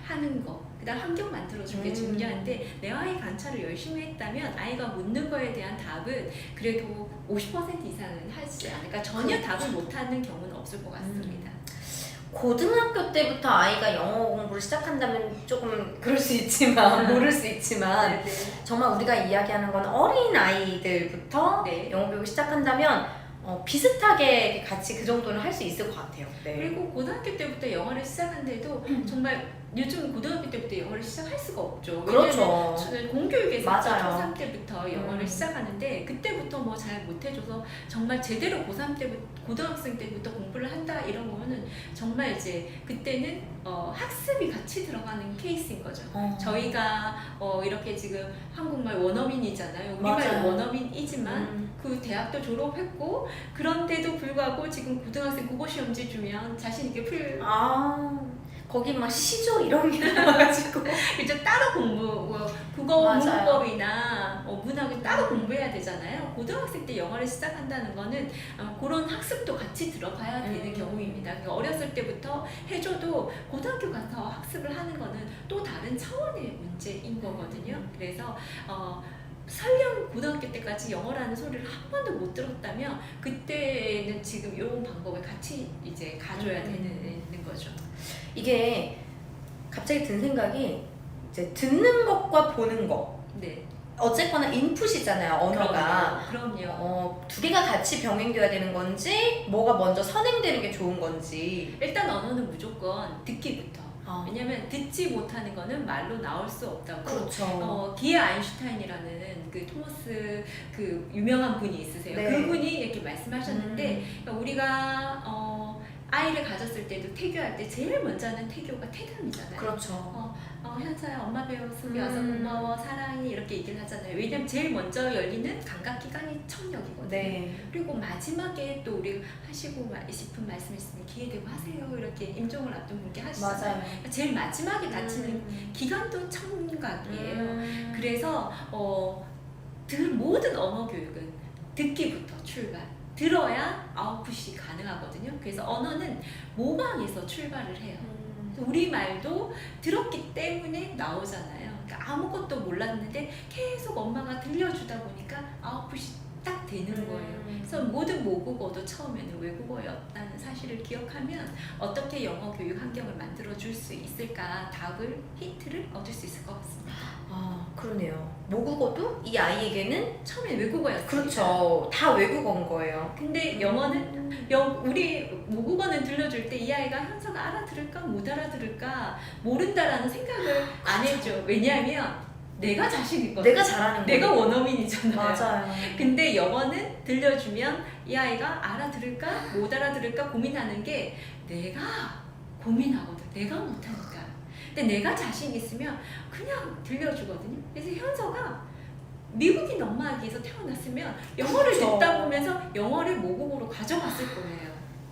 하는 거 그다음 환경 만들어주는 게 중요한데 내 아이 관찰을 열심히 했다면 아이가 묻는 거에 대한 답은 그래도 50% 이상은 하지 않을까. 전혀 답을 못하는 경우는 없을 것 같습니다. 고등학교 때부터 아이가 영어 공부를 시작한다면 조금 그럴 수 있지만 모를 수 있지만 정말 우리가 이야기하는 건 어린 아이들부터 영어 교육을 시작한다면 비슷하게 같이 그 정도는 할 수 있을 것 같아요. 그리고 고등학교 때부터 영어를 시작한데도 정말 요즘 고등학교 때부터 영어를 시작할 수가 없죠. 그렇죠. 공교육에서 초3 때부터 영어를 시작하는데 그때부터 뭐 잘 못해줘서 정말 제대로 고등학생 때부터 공부를 한다 이런 거는 정말 이제 그때는 학습이 같이 들어가는 케이스인 거죠. 저희가 이렇게 지금 한국말 원어민이잖아요. 우리말 원어민이지만 그 대학도 졸업했고 그런데도 불구하고 지금 고등학생 국어시험지 주면 자신 있게 거기 막 시조 이런 게 나와가지고 이제 따로 국어 문법이나 문학을 따로 공부해야 되잖아요. 고등학생 때 영어를 시작한다는 거는 그런 학습도 같이 들어가야 되는 경우입니다. 그러니까 어렸을 때부터 해줘도 고등학교 가서 학습을 하는 거는 또 다른 차원의 문제인 거거든요. 그래서 설령 고등학교 때까지 영어라는 소리를 한 번도 못 들었다면 그때는 지금 이런 방법을 같이 이제 가져야 되는 거죠. 이게 갑자기 든 생각이 이제 듣는 것과 보는 것. 어쨌거나 인풋이잖아요, 언어가. 그럼요. 두 개가 같이 병행돼야 되는 건지, 뭐가 먼저 선행되는 게 좋은 건지. 일단 언어는 무조건 듣기부터. 왜냐면 듣지 못하는 거는 말로 나올 수 없다고. 그렇죠. 기에 아인슈타인이라는 그 토머스 그 유명한 분이 있으세요. 그분이 이렇게 말씀하셨는데 그러니까 우리가 아이를 가졌을 때도 태교할 때 제일 먼저 하는 태교가 태담이잖아요. 그렇죠. 현서야 엄마 배웠으면 와서 고마워 사랑해 이렇게 얘기를 하잖아요. 왜냐면 제일 먼저 열리는 감각기관이 청력이거든요. 네. 그리고 마지막에 또 우리가 하시고 싶은 말씀 있으면 기회되고 하세요 이렇게 임종을 앞둔 분께 하시잖아요. 맞아요. 그러니까 제일 마지막에 닫히는 기간도 청각이에요. 그래. 그래서 모든 언어 교육은 듣기부터 출발. 들어야 아웃풋이 가능하거든요. 그래서 언어는 모방에서 출발을 해요. 우리 말도 들었기 때문에 나오잖아요. 그러니까 아무것도 몰랐는데 계속 엄마가 들려주다 보니까 아웃풋이 딱 되는 거예요. 그래서 모든 모국어도 처음에는 외국어였다는 사실을 기억하면 어떻게 영어 교육 환경을 만들어 줄 수 있을까 답을 힌트를 얻을 수 있을 것 같습니다. 그러네요. 모국어도 이 아이에게는 처음에 외국어였어요. 그렇죠. 다 외국어인 거예요. 근데 영어는 우리 모국어는 들려줄 때 이 아이가 현서가 알아들을까 못 알아들을까 모른다라는 생각을 안 했죠. 왜냐하면 내가 자신 있거든. 내가 잘하는 거예요. 내가 원어민이잖아요. 맞아요. 근데 영어는 들려주면 이 아이가 알아들을까 못 알아들을까 고민하는 게 내가 고민하거든. 내가 못하니까. 근데 내가 자신 있으면 그냥 들려주거든요. 그래서 현서가 미국인 엄마에게서 태어났으면 영어를 그렇죠. 듣다 보면서 영어를 모국어로 가져갔을 거예요.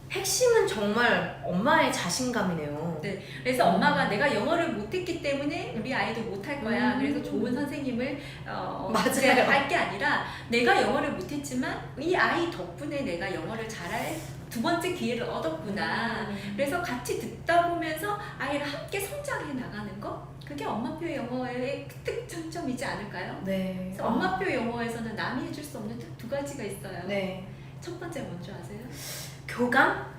핵심은 정말 엄마의 자신감이네요. 네, 그래서 엄마가 내가 영어를 못했기 때문에 우리 아이도 못할 거야. 그래서 좋은 선생님을 맞아요. 할 게 아니라 내가 영어를 못했지만 이 아이 덕분에 내가 영어를 잘할 두 번째 기회를 얻었구나. 그래서 같이 듣다 보면서 아이를 함께 성장해 나가는 거 그게 엄마표 영어의 특장점이지 않을까요? 네. 그래서 엄마표 영어에서는 남이 해줄 수 없는 두 가지가 있어요. 네. 첫 번째 뭔지 아세요? 교감?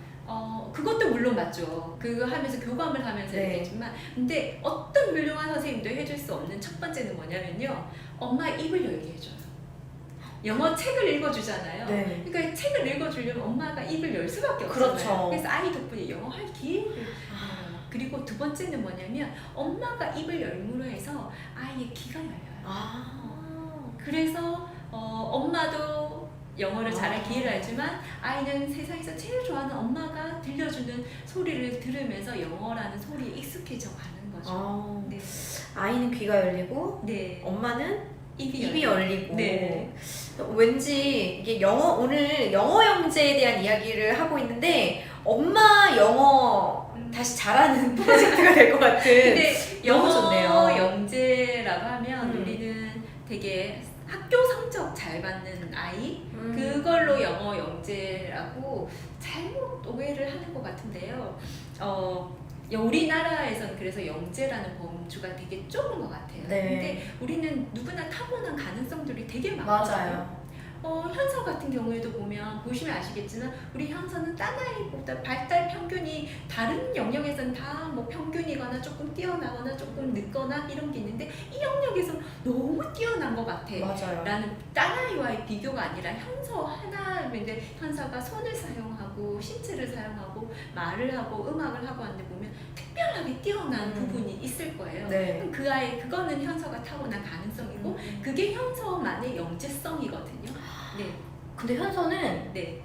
그것도 물론 맞죠. 그거 하면서 교감을 하면서 네. 얘기했지만 근데 어떤 훌륭한 선생님도 해줄 수 없는 첫 번째는 뭐냐면요. 엄마 입을 열게 해줘요. 영어 책을 읽어주잖아요. 네. 그러니까 책을 읽어주려면 엄마가 입을 열 수밖에 없잖아요. 그렇죠. 그래서 아이 덕분에 영어 할 기회를 그리고 두 번째는 뭐냐면 엄마가 입을 열므로 해서 아이의 귀가 열려요. 그래서 엄마도 영어를 잘할 기회를 알지만 아이는 세상에서 제일 좋아하는 엄마가 들려주는 소리를 들으면서 영어라는 소리에 익숙해져 가는 거죠. 네. 아이는 귀가 열리고 네. 엄마는 입이 열리고. 네. 왠지 이게 오늘 영어 영재에 대한 이야기를 하고 있는데 엄마 영어 다시 잘하는 프로젝트가 될 것 같은. 근데 너무 영어 좋네요. 영재라고 하면 우리는 되게 학교 성적 잘 받는 아이 그걸로 영어 영재라고 잘못 오해를 하는 것 같은데요. 우리나라에서는 그래서 영재라는 범주가 되게 좁은 것 같아요. 네. 근데 우리는 누구나 타고난 가능성들이 되게 많거든요. 맞아요. 현서 같은 경우에도 보시면 아시겠지만 우리 현서는 딴 아이보다 발달 평균이 다른 영역에서는 다 뭐 평균이거나 조금 뛰어나거나 조금 늦거나 이런 게 있는데 이 영역에서 너무 뛰어난 것 같아. 맞아요. 라는 딴 아이와의 비교가 아니라 현서 하나인데 현서가 손을 사용하고 신체를 사용하고 말을 하고 음악을 하고 하는데 보면 특별하게 뛰어난 부분이 있을 거예요. 네. 그럼 그거는 현서가 타고난 가능성이고 그게 현서만의 영재성이거든요. 네. 근데 현서는 네.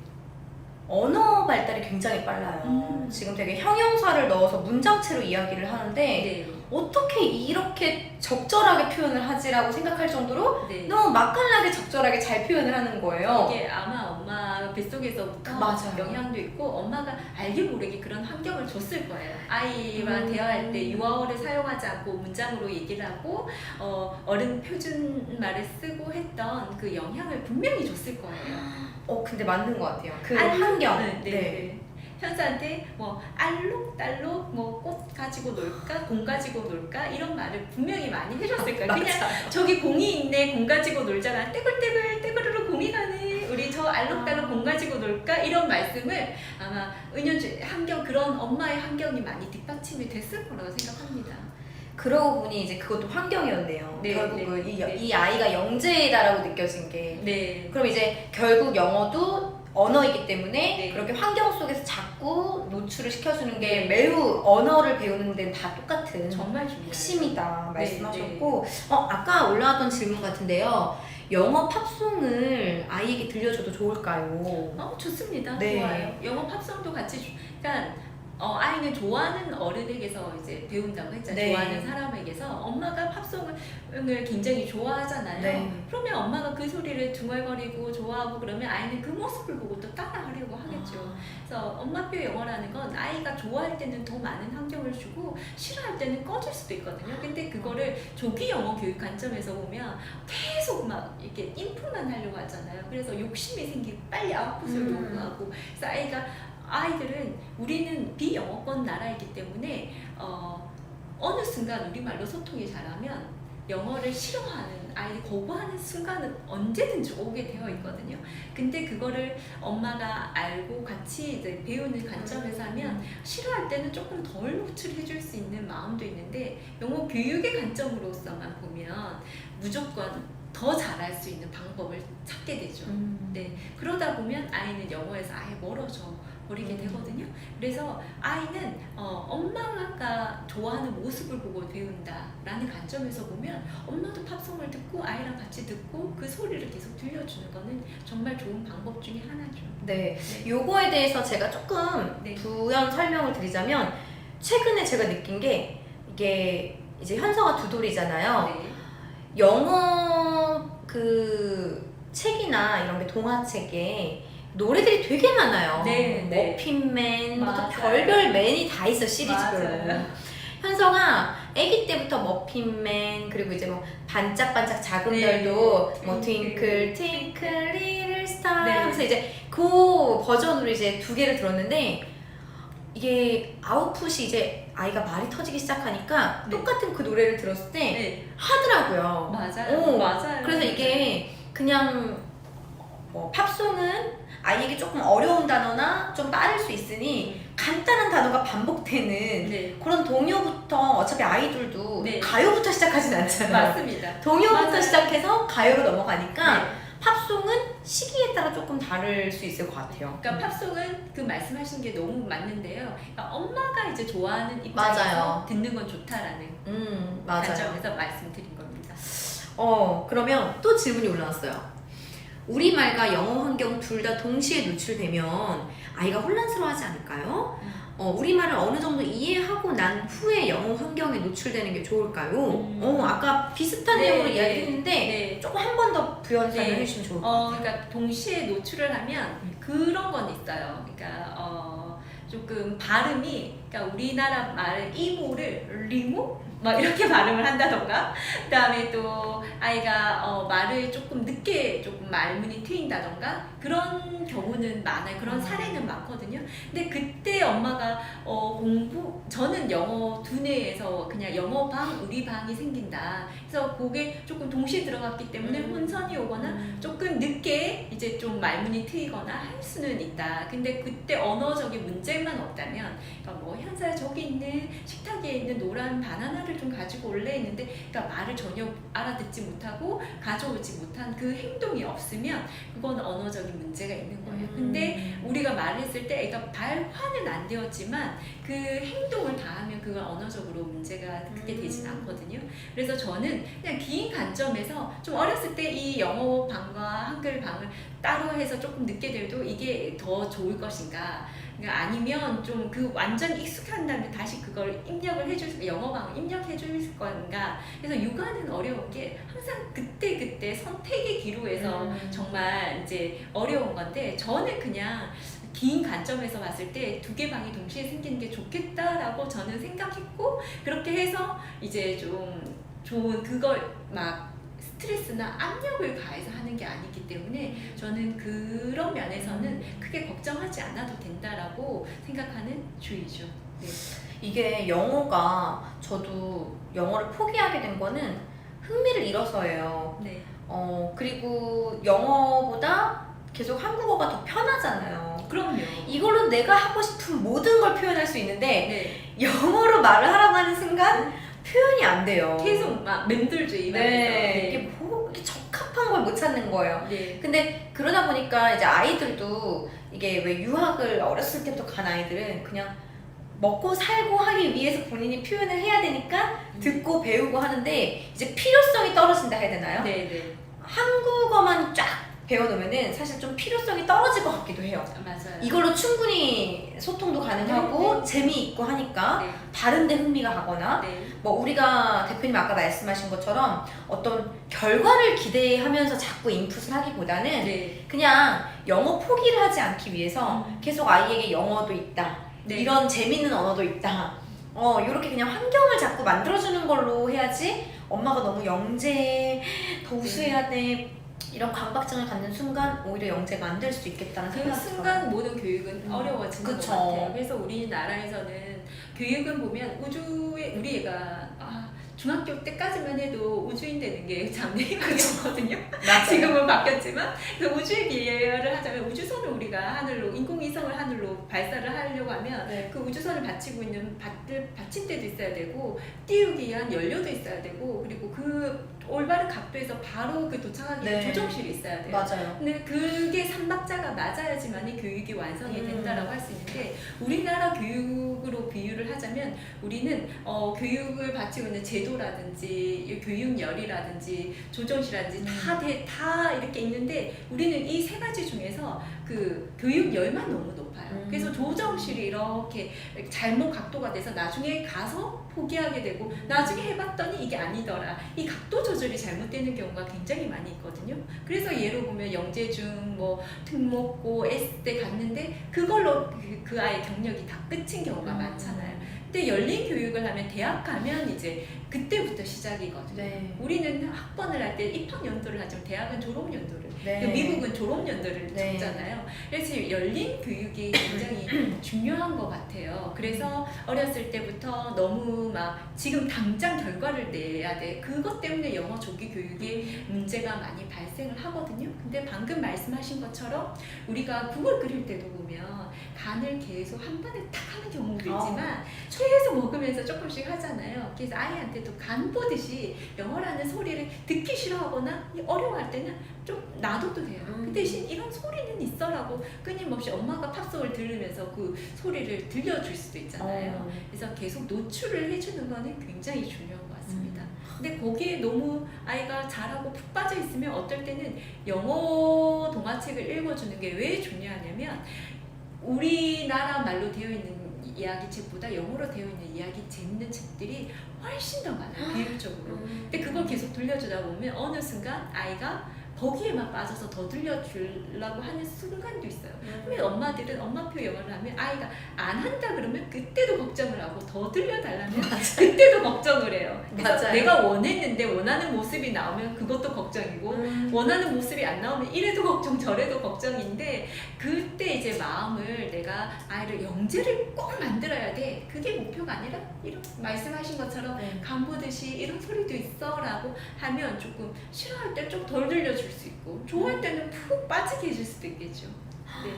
언어 발달이 굉장히 빨라요. 지금 되게 형용사를 넣어서 문장체로 이야기를 하는데 네. 어떻게 이렇게 적절하게 표현을 하지라고 생각할 정도로 네. 너무 맛깔나게 적절하게 잘 표현을 하는 거예요. 이게 아마 엄마 뱃속에서부터 맞아요. 영향도 있고 엄마가 알게 모르게 그런 환경을 줬을 거예요. 아이와 대화할 때 유아어를 사용하지 않고 문장으로 얘기를 하고 어른 표준 말을 쓰고 했던 그 영향을 분명히 줬을 거예요. 근데 맞는 것 같아요. 그 환경. 네. 현서한테 뭐 알록달록 뭐 꽃 가지고 놀까 공 가지고 놀까 이런 말을 분명히 많이 해줬을 거예요. 그냥 저기 공이 있네 공 가지고 놀잖아 떼굴떼굴 떼굴으로 공이 가네 우리 저 알록달록 공 가지고 놀까 이런 말씀을 아마 은연중 그런 엄마의 환경이 많이 뒷받침이 됐을 거라고 생각합니다. 그러고 보니 이제 그것도 환경이었네요. 네, 결국은 네. 이 아이가 영재다라고 느껴진 게. 네. 그럼 이제 결국 영어도 언어이기 때문에 네. 그렇게 환경 속에서 자꾸 노출을 시켜주는 게 네. 매우 언어를 배우는 데는 다 똑같은 정말 중요해요. 핵심이다 네, 말씀하셨고 아까 올라왔던 질문 같은데요. 영어 팝송을 아이에게 들려줘도 좋을까요? 좋습니다. 네. 좋아요. 영어 팝송도 같이 그러니까 아이는 좋아하는 어른에게서 이제 배운다고 했잖아요. 네. 좋아하는 사람에게서 엄마가 팝송을 굉장히 좋아하잖아요. 네. 그러면 엄마가 그 소리를 중얼거리고 좋아하고 그러면 아이는 그 모습을 보고 또 따라하려고 하겠죠. 그래서 엄마표 영어라는 건 아이가 좋아할 때는 더 많은 환경을 주고 싫어할 때는 꺼질 수도 있거든요. 근데 그거를 조기 영어 교육 관점에서 보면 계속 막 이렇게 인풋만 하려고 하잖아요. 그래서 욕심이 생기고 빨리 아웃풋을 요구하고 그래서 아이들은 우리는 비영어권 나라이기 때문에 어느 순간 우리말로 소통이 잘하면 영어를 싫어하는 아이들이 거부하는 순간은 언제든지 오게 되어 있거든요. 근데 그거를 엄마가 알고 같이 이제 배우는 관점에서 하면 싫어할 때는 조금 덜 노출해 줄 수 있는 마음도 있는데 영어 교육의 관점으로서만 보면 무조건 더 잘할 수 있는 방법을 찾게 되죠. 네, 그러다 보면 아이는 영어에서 아예 멀어져 버리게 되거든요. 그래서 아이는 엄마가 좋아하는 모습을 보고 배운다라는 관점에서 보면 엄마도 팝송을 듣고 아이랑 같이 듣고 그 소리를 계속 들려주는 거는 정말 좋은 방법 중에 하나죠. 네. 네. 요거에 대해서 제가 조금 네. 부연 설명을 드리자면 최근에 제가 느낀 게 이게 이제 현서가 두 돌이잖아요. 네. 영어 그 책이나 이런 게 동화책에 노래들이 되게 많아요. 네, 네. 머핀맨부터 맞아요. 별별 맨이 다 있어 시리즈별로. 맞아요. 현서가 아기 때부터 머핀맨 그리고 이제 뭐 반짝반짝 작은 네. 별도 뭐 트윙클, 트윙클 트윙클 리틀 스타 네. 하면서 이제 그 버전으로 이제 두 개를 들었는데 이게 아웃풋이 이제 아이가 말이 터지기 시작하니까 네. 똑같은 그 노래를 들었을 때 네. 하더라고요. 맞아요. 맞아요. 그래서 이게 그냥 뭐 팝송은 아이에게 조금 어려운 단어나 좀 빠를 수 있으니 간단한 단어가 반복되는 네. 그런 동요부터 어차피 아이들도 네. 가요부터 시작하진 않잖아요. 맞습니다. 동요부터 맞아요. 시작해서 가요로 넘어가니까 네. 팝송은 시기에 따라 조금 다를 수 있을 것 같아요. 그러니까 팝송은 그 말씀하신 게 너무 맞는데요. 그러니까 엄마가 이제 좋아하는 입장에서 맞아요. 듣는 건 좋다라는 맞아요. 관점에서 말씀드린 겁니다. 그러면 또 질문이 올라왔어요. 우리말과 영어 환경 둘 다 동시에 노출되면 아이가 혼란스러워하지 않을까요? 우리말을 어느 정도 이해하고 난 후에 영어 환경에 노출되는 게 좋을까요? 아까 비슷한 네, 내용으로 네, 이야기했는데 네. 조금 한 번 더 부연 설명해 네. 주시면 좋을 것 같아요. 그러니까 동시에 노출을 하면 그런 건 있어요. 그러니까 조금 발음이 그러니까 우리나라 말은 이모를 리모 막 이렇게 발음을 한다던가 그다음에 또 아이가 말을 조금 늦게 조금 말문이 트인다던가 그런 경우는 많아요. 그런 사례는 많거든요. 근데 그때 엄마가 저는 영어 두뇌에서 그냥 영어 방, 우리 방이 생긴다. 그래서 그게 조금 동시에 들어갔기 때문에 혼선이 오거나 조금 늦게 이제 좀 말문이 트이거나 할 수는 있다. 근데 그때 언어적인 문제만 없다면 그러니까 뭐 현사야 저기 있는 식탁에 있는 노란 바나나를 좀 가지고 올래 했는데 그러니까 말을 전혀 알아듣지 못하고 가져오지 못한 그 행동이 없으면 그건 언어적인 문제가 있는 거예요. 근데 우리가 말을 했을 때 애가 발화는 안 되었지만 그 행동을 다 하면 그건 언어적으로 문제가 크게 되진 않거든요. 그래서 저는 그냥 긴 관점에서 좀 어렸을 때 이 영어 방과 한글 방을 따로 해서 조금 늦게 돼도 이게 더 좋을 것인가 그러니까 아니면 좀 그 완전 익숙한 다음에 다시 그걸 입력을 해줄 영어방을 입력해 줄 건가 그래서 육아는 어려운 게 항상 그때 선택의 기로에서 정말 이제 어려운 건데 저는 그냥 긴 관점에서 봤을 때 두 개 방이 동시에 생기는 게 좋겠다라고 저는 생각했고 그렇게 해서 이제 좀 좋은 그걸 막 스트레스나 압력을 가해서 하는 게 아니기 때문에 저는 그런 면에서는 크게 걱정하지 않아도 된다라고 생각하는 주의죠. 네. 이게 영어가 저도 영어를 포기하게 된 거는 흥미를 잃어서예요. 네. 그리고 영어보다 계속 한국어가 더 편하잖아요. 그럼요. 이걸로 내가 하고 싶은 모든 걸 표현할 수 있는데 네. 영어로 말을 하라고 하는 순간 표현이 안 돼요. 계속 막 맴돌죠 입안에서. 네. 이게 적합한 걸 못 찾는 거예요. 네. 근데 그러다 보니까 이제 아이들도 이게 왜 유학을 어렸을 때부터 간 아이들은 그냥 먹고 살고 하기 위해서 본인이 표현을 해야 되니까 듣고 배우고 하는데 이제 필요성이 떨어진다 해야 되나요? 네. 한국어만 쫙 배워놓으면은 사실 좀 필요성이 떨어질 것 같기도 해요. 맞아요. 이걸로 충분히 소통도 가능하고 네. 재미있고 하니까 네. 다른데 흥미가 가거나 네. 뭐 우리가 대표님 아까 말씀하신 것처럼 어떤 결과를 기대하면서 자꾸 인풋을 하기보다는 네. 그냥 영어 포기를 하지 않기 위해서 음. 계속 아이에게 영어도 있다. 네. 이런 재밌는 언어도 있다. 이렇게 그냥 환경을 자꾸 만들어주는 걸로 해야지 엄마가 너무 영재 더 우수해야 돼. 이런 강박증을 갖는 순간 오히려 영재가 안 될 수도 있겠다는 그 생각이 순간 모든 교육은 어려워지는 그쵸. 것 같아요. 그래서 우리나라에서는 교육은 보면 우주에 우리 애가 중학교 때까지만 해도 우주인 되는 게 장래희망이었거든요. 지금은 바뀌었지만 그래서 우주에 비유를 하자면 우주선을 우리가 하늘로 인공위성을 하늘로 발사를 하려고 하면 네. 그 우주선을 받치고 있는 받침대도 있어야 되고 띄우기 위한 연료도 있어야 되고 그리고 그 올바른 각도에서 바로 그 도착하기 위한 네. 조정실이 있어야 돼요. 맞아요. 근데 그게 삼박자가 맞아야지만이 교육이 완성이 된다라고 할 수 있는데 우리나라 교육으로 비유를 하자면 우리는 교육을 바치고 있는 제도라든지 교육열이라든지 조정실이라든지 다 이렇게 있는데 우리는 이 세 가지 중에서 그 교육열만 너무 높아요. 그래서 조정실이 이렇게 잘못 각도가 돼서 나중에 가서 포기하게 되고 나중에 해봤더니 이게 아니더라. 이 각도 조절이 잘못되는 경우가 굉장히 많이 있거든요. 그래서 예로 보면 영재중, 뭐 특목고, S대 갔는데 그걸로 그 아이의 경력이 다 끝인 경우가 많잖아요. 근데 열린 교육을 하면 대학 가면 이제 그때부터 시작이거든요. 네. 우리는 학번을 할 때 입학 연도를 하지만 대학은 졸업 연도를 네. 미국은 졸업 연도를 네. 적잖아요. 그래서 열린 교육이 굉장히 중요한 것 같아요. 그래서 어렸을 때부터 너무 막 지금 당장 결과를 내야 돼. 그것 때문에 영어 조기 교육에 문제가 많이 발생을 하거든요. 근데 방금 말씀하신 것처럼 우리가 국을 끓일 때도 보면 간을 계속 한 번에 탁 하는 경우도 있지만 계속 먹으면서 조금씩 하잖아요. 그래서 아이한테도 간 보듯이 영어라는 소리를 듣기 싫어하거나 어려워할 때는 좀 놔둬도 돼요. 그 대신 이런 소리는 있어라고 끊임없이 엄마가 팝송을 들으면서 그 소리를 들려줄 수도 있잖아요. 그래서 계속 노출을 해주는 거는 굉장히 중요한 것 같습니다. 근데 거기에 너무 아이가 잘하고 푹 빠져 있으면 어떨 때는 영어 동화책을 읽어주는 게 왜 중요하냐면 우리나라 말로 되어 있는 이야기책보다 영어로 되어 있는 이야기 재밌는 책들이 훨씬 더 많아요. 비율적으로. 근데 그걸 계속 들려주다 보면 어느 순간 아이가 거기에만 빠져서 더 들려주려고 하는 순간도 있어요. 그러면 엄마들은 엄마표 영어를 하면 아이가 안 한다 그러면 그때도 걱정을 하고 더 들려달라면 그때도 걱정을 해요. 그래서 맞아요. 내가 원했는데 원하는 모습이 나오면 그것도 걱정이고 원하는 모습이 안 나오면 이래도 걱정 저래도 걱정인데 그때 이제 마음을 내가 아이를 영재를 꼭 만들어야 돼. 그게 목표가 아니라 이런 말씀하신 것처럼 간 보듯이 이런 소리도 있어 라고 하면 조금 싫어할 때 좀 덜 들려줄 수 있고 좋아할 때는 푹 빠지게 해줄 수도 있겠죠. 네.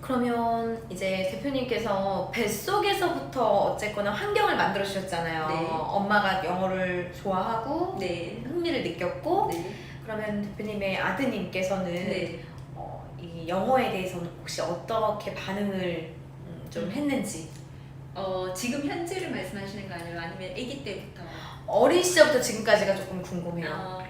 그러면 이제 대표님께서 뱃속에서부터 어쨌거나 환경을 만들어 주셨잖아요. 네. 엄마가 영어를 좋아하고 네. 흥미를 느꼈고 네. 그러면 대표님의 아드님께서는 네. 이 영어에 대해서는 혹시 어떻게 반응을 좀 했는지 지금 현재를 말씀하시는 거 아니에요? 아니면 아기 때부터? 어린 시절부터 지금까지가 조금 궁금해요.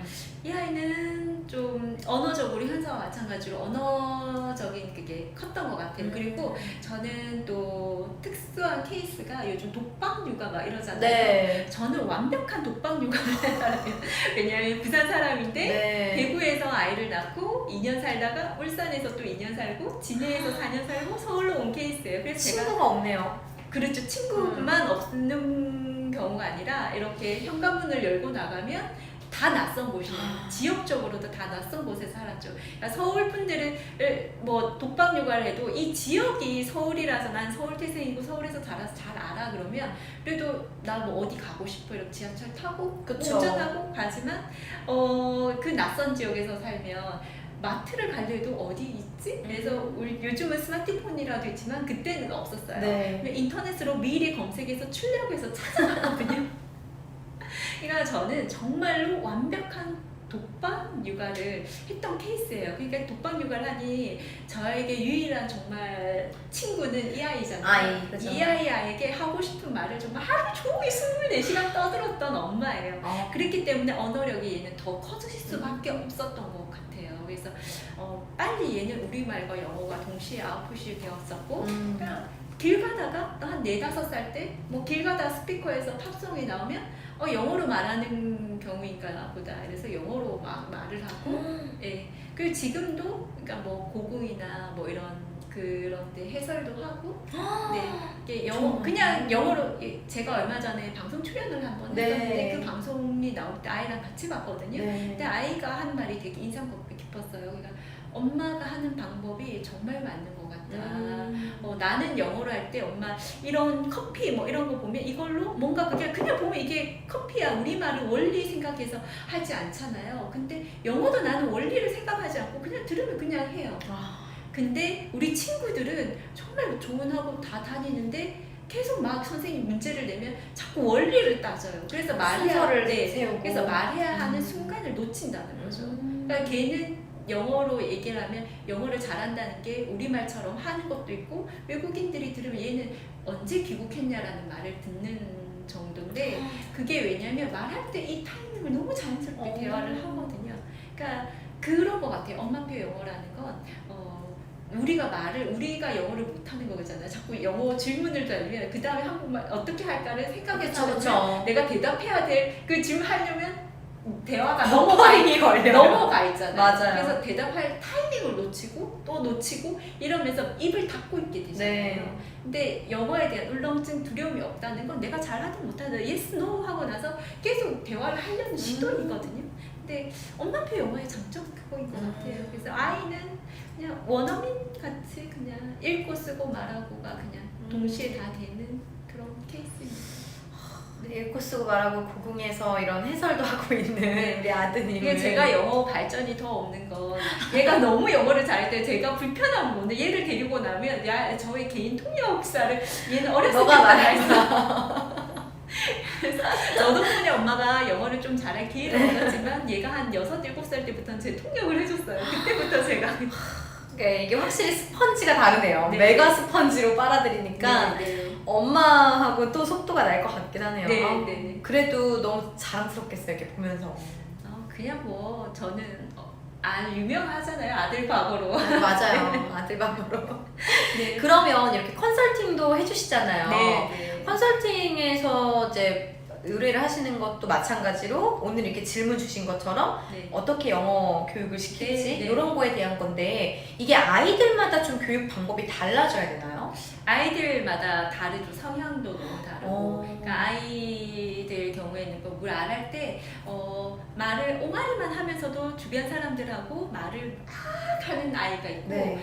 이 아이는 좀 언어적으로 현서와 마찬가지로 언어적인 그게 컸던 것 같아요. 그리고 저는 또 특수한 케이스가 요즘 독박 육아 막 이러잖아요. 네. 저는 완벽한 독박 육아를 하는 사람이에요. 왜냐하면 부산 사람인데 네. 대구에서 아이를 낳고 2년 살다가 울산에서 또 2년 살고 진해에서 4년 살고 서울로 온 케이스예요. 그래서 제가 친구가 없네요. 그렇죠. 친구만 없는 경우가 아니라 이렇게 현관문을 열고 나가면 다 낯선 곳이에요. 지역적으로도 다 낯선 곳에 살았죠. 그러니까 서울 분들은 뭐 독박 육아를 해도 이 지역이 서울이라서 난 서울 태생이고 서울에서 자라서 잘 알아 그러면 그래도 나 뭐 어디 가고 싶어 이렇게 지하철 타고 그쵸. 운전하고 가지만 그 낯선 지역에서 살면 마트를 가려도 어디 있지? 그래서 우리 요즘은 스마트폰이라도 있지만 그때는 없었어요. 네. 인터넷으로 미리 검색해서 출력해서 찾아갔거든요. 그러니까 저는 정말로 완벽한 독방 육아를 했던 케이스예요. 그러니까 독방 육아를 하니 저에게 유일한 정말 친구는 이 아이잖아요. 아이, 그죠. 이 아이에게 하고 싶은 말을 정말 하루 종일 24시간 떠들었던 엄마예요. 그렇기 때문에 언어력이 얘는 더 커질 수밖에 없었던 것 같아요. 그래서 빨리 얘는 우리말과 영어가 동시에 아웃풋이 되었었고 그냥 길 가다가 한 4, 5살 때 뭐 길 가다가 스피커에서 팝송이 나오면 영어로 말하는 경우인가 보다. 그래서 영어로 막 말을 하고 예. 그리고 지금도 그러니까 뭐 고궁이나 뭐 이런 그런 데 해설도 하고 네. 이게 영어 그냥 영어로 제가 얼마 전에 방송 출연을 한번 했었는데 네. 그 방송이 나올 때 아이랑 같이 봤거든요. 근데 아이가 한 말이 되게 인상 깊었어요. 그러니까 엄마가 하는 방법이 정말 맞는 것 같다. 나는 영어로 할 때 엄마 이런 커피 뭐 이런 거 보면 이걸로 뭔가 그냥 보면 이게 커피야 우리말을 원리 생각해서 하지 않잖아요. 근데 영어도 나는 원리를 생각하지 않고 그냥 들으면 그냥 해요. 근데 우리 친구들은 정말 좋은 학원 다 다니는데 계속 막 선생님 문제를 내면 자꾸 원리를 따져요. 그래서 말해야 세우고. 그래서 말해야 하는 순간을 놓친다는 거죠. 그러니까 걔는 영어로 얘기를 하면 영어를 잘한다는 게 우리말처럼 하는 것도 있고 외국인들이 들으면 얘는 언제 귀국했냐라는 말을 듣는 정도인데 그게 왜냐면 말할 때 이 타이밍을 너무 자연스럽게 대화를 하거든요. 그러니까 그런 것 같아요. 엄마표 영어라는 건 우리가 영어를 못하는 거잖아요. 자꾸 영어 질문을 달면 그 다음에 한국말 어떻게 할까를 생각해서 하면 내가 대답해야 될 그 질문 하려면 대화가 넘어가 있잖아요. 맞아요. 그래서 대답할 타이밍을 놓치고 또 놓치고 이러면서 입을 닫고 있게 되잖아요. 근데 영어에 대한 울렁증 두려움이 없다는 건 내가 잘하든 못하든 yes, no 하고 나서 계속 대화를 하려는 시도이거든요. 근데 엄마표 영어의 장점은 그거인 것 같아요. 그래서 아이는 그냥 원어민 같이 그냥 읽고 쓰고 말하고가 그냥 동시에 다 되는 그런 케이스입니다. 읽고 쓰고 말하고 고궁에서 이런 해설도 하고 있는 우리 아드님은 이게 제가 영어 발전이 더 없는 건 얘가 너무 영어를 잘할 때 제가 불편한 거는 얘를 데리고 나면 저의 개인 통역사를 얘는 어렸을 때 말했어. 그래서 저 덕분에 엄마가 영어를 좀 잘할 기회를 얻었지만 얘가 한 6, 7살 때부터는 제 통역을 해줬어요. 그때부터 제가 이게 확실히 스펀지가 다르네요. 메가 스펀지로 빨아들이니까 엄마하고 또 속도가 날 것 같긴 하네요. 그래도 너무 자랑스럽겠어요, 이렇게 보면서. 그냥 뭐 저는 유명하잖아요, 아들 과거로. 맞아요, 아들 과거로. 그러면 이렇게 컨설팅도 해주시잖아요. 컨설팅에서 이제 의뢰를 하시는 것도 마찬가지로 오늘 이렇게 질문 주신 것처럼 어떻게 영어 교육을 시킬지 이런 거에 대한 건데 이게 아이들마다 좀 교육 방법이 달라져야 되나요? 아이들마다 다르죠. 성향도 너무 다르고 그러니까 아이들 경우에는 뭘 안 할 때 말을 옹알이만 하면서도 주변 사람들하고 말을 막 하는 아이가 있고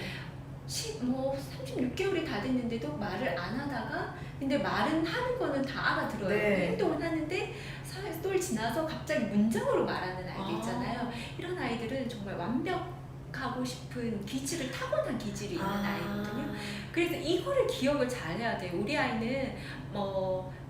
36개월이 다 됐는데도 말을 안 하다가 근데 말은 하는 거는 다 알아들어요. 행동은 하는데 또 지나서 갑자기 문장으로 말하는 아이들 있잖아요. 이런 아이들은 정말 완벽하고 싶은 기질을 타고난 기질이 있는 아이거든요. 그래서 이거를 기억을 잘 해야 돼요. 우리 아이는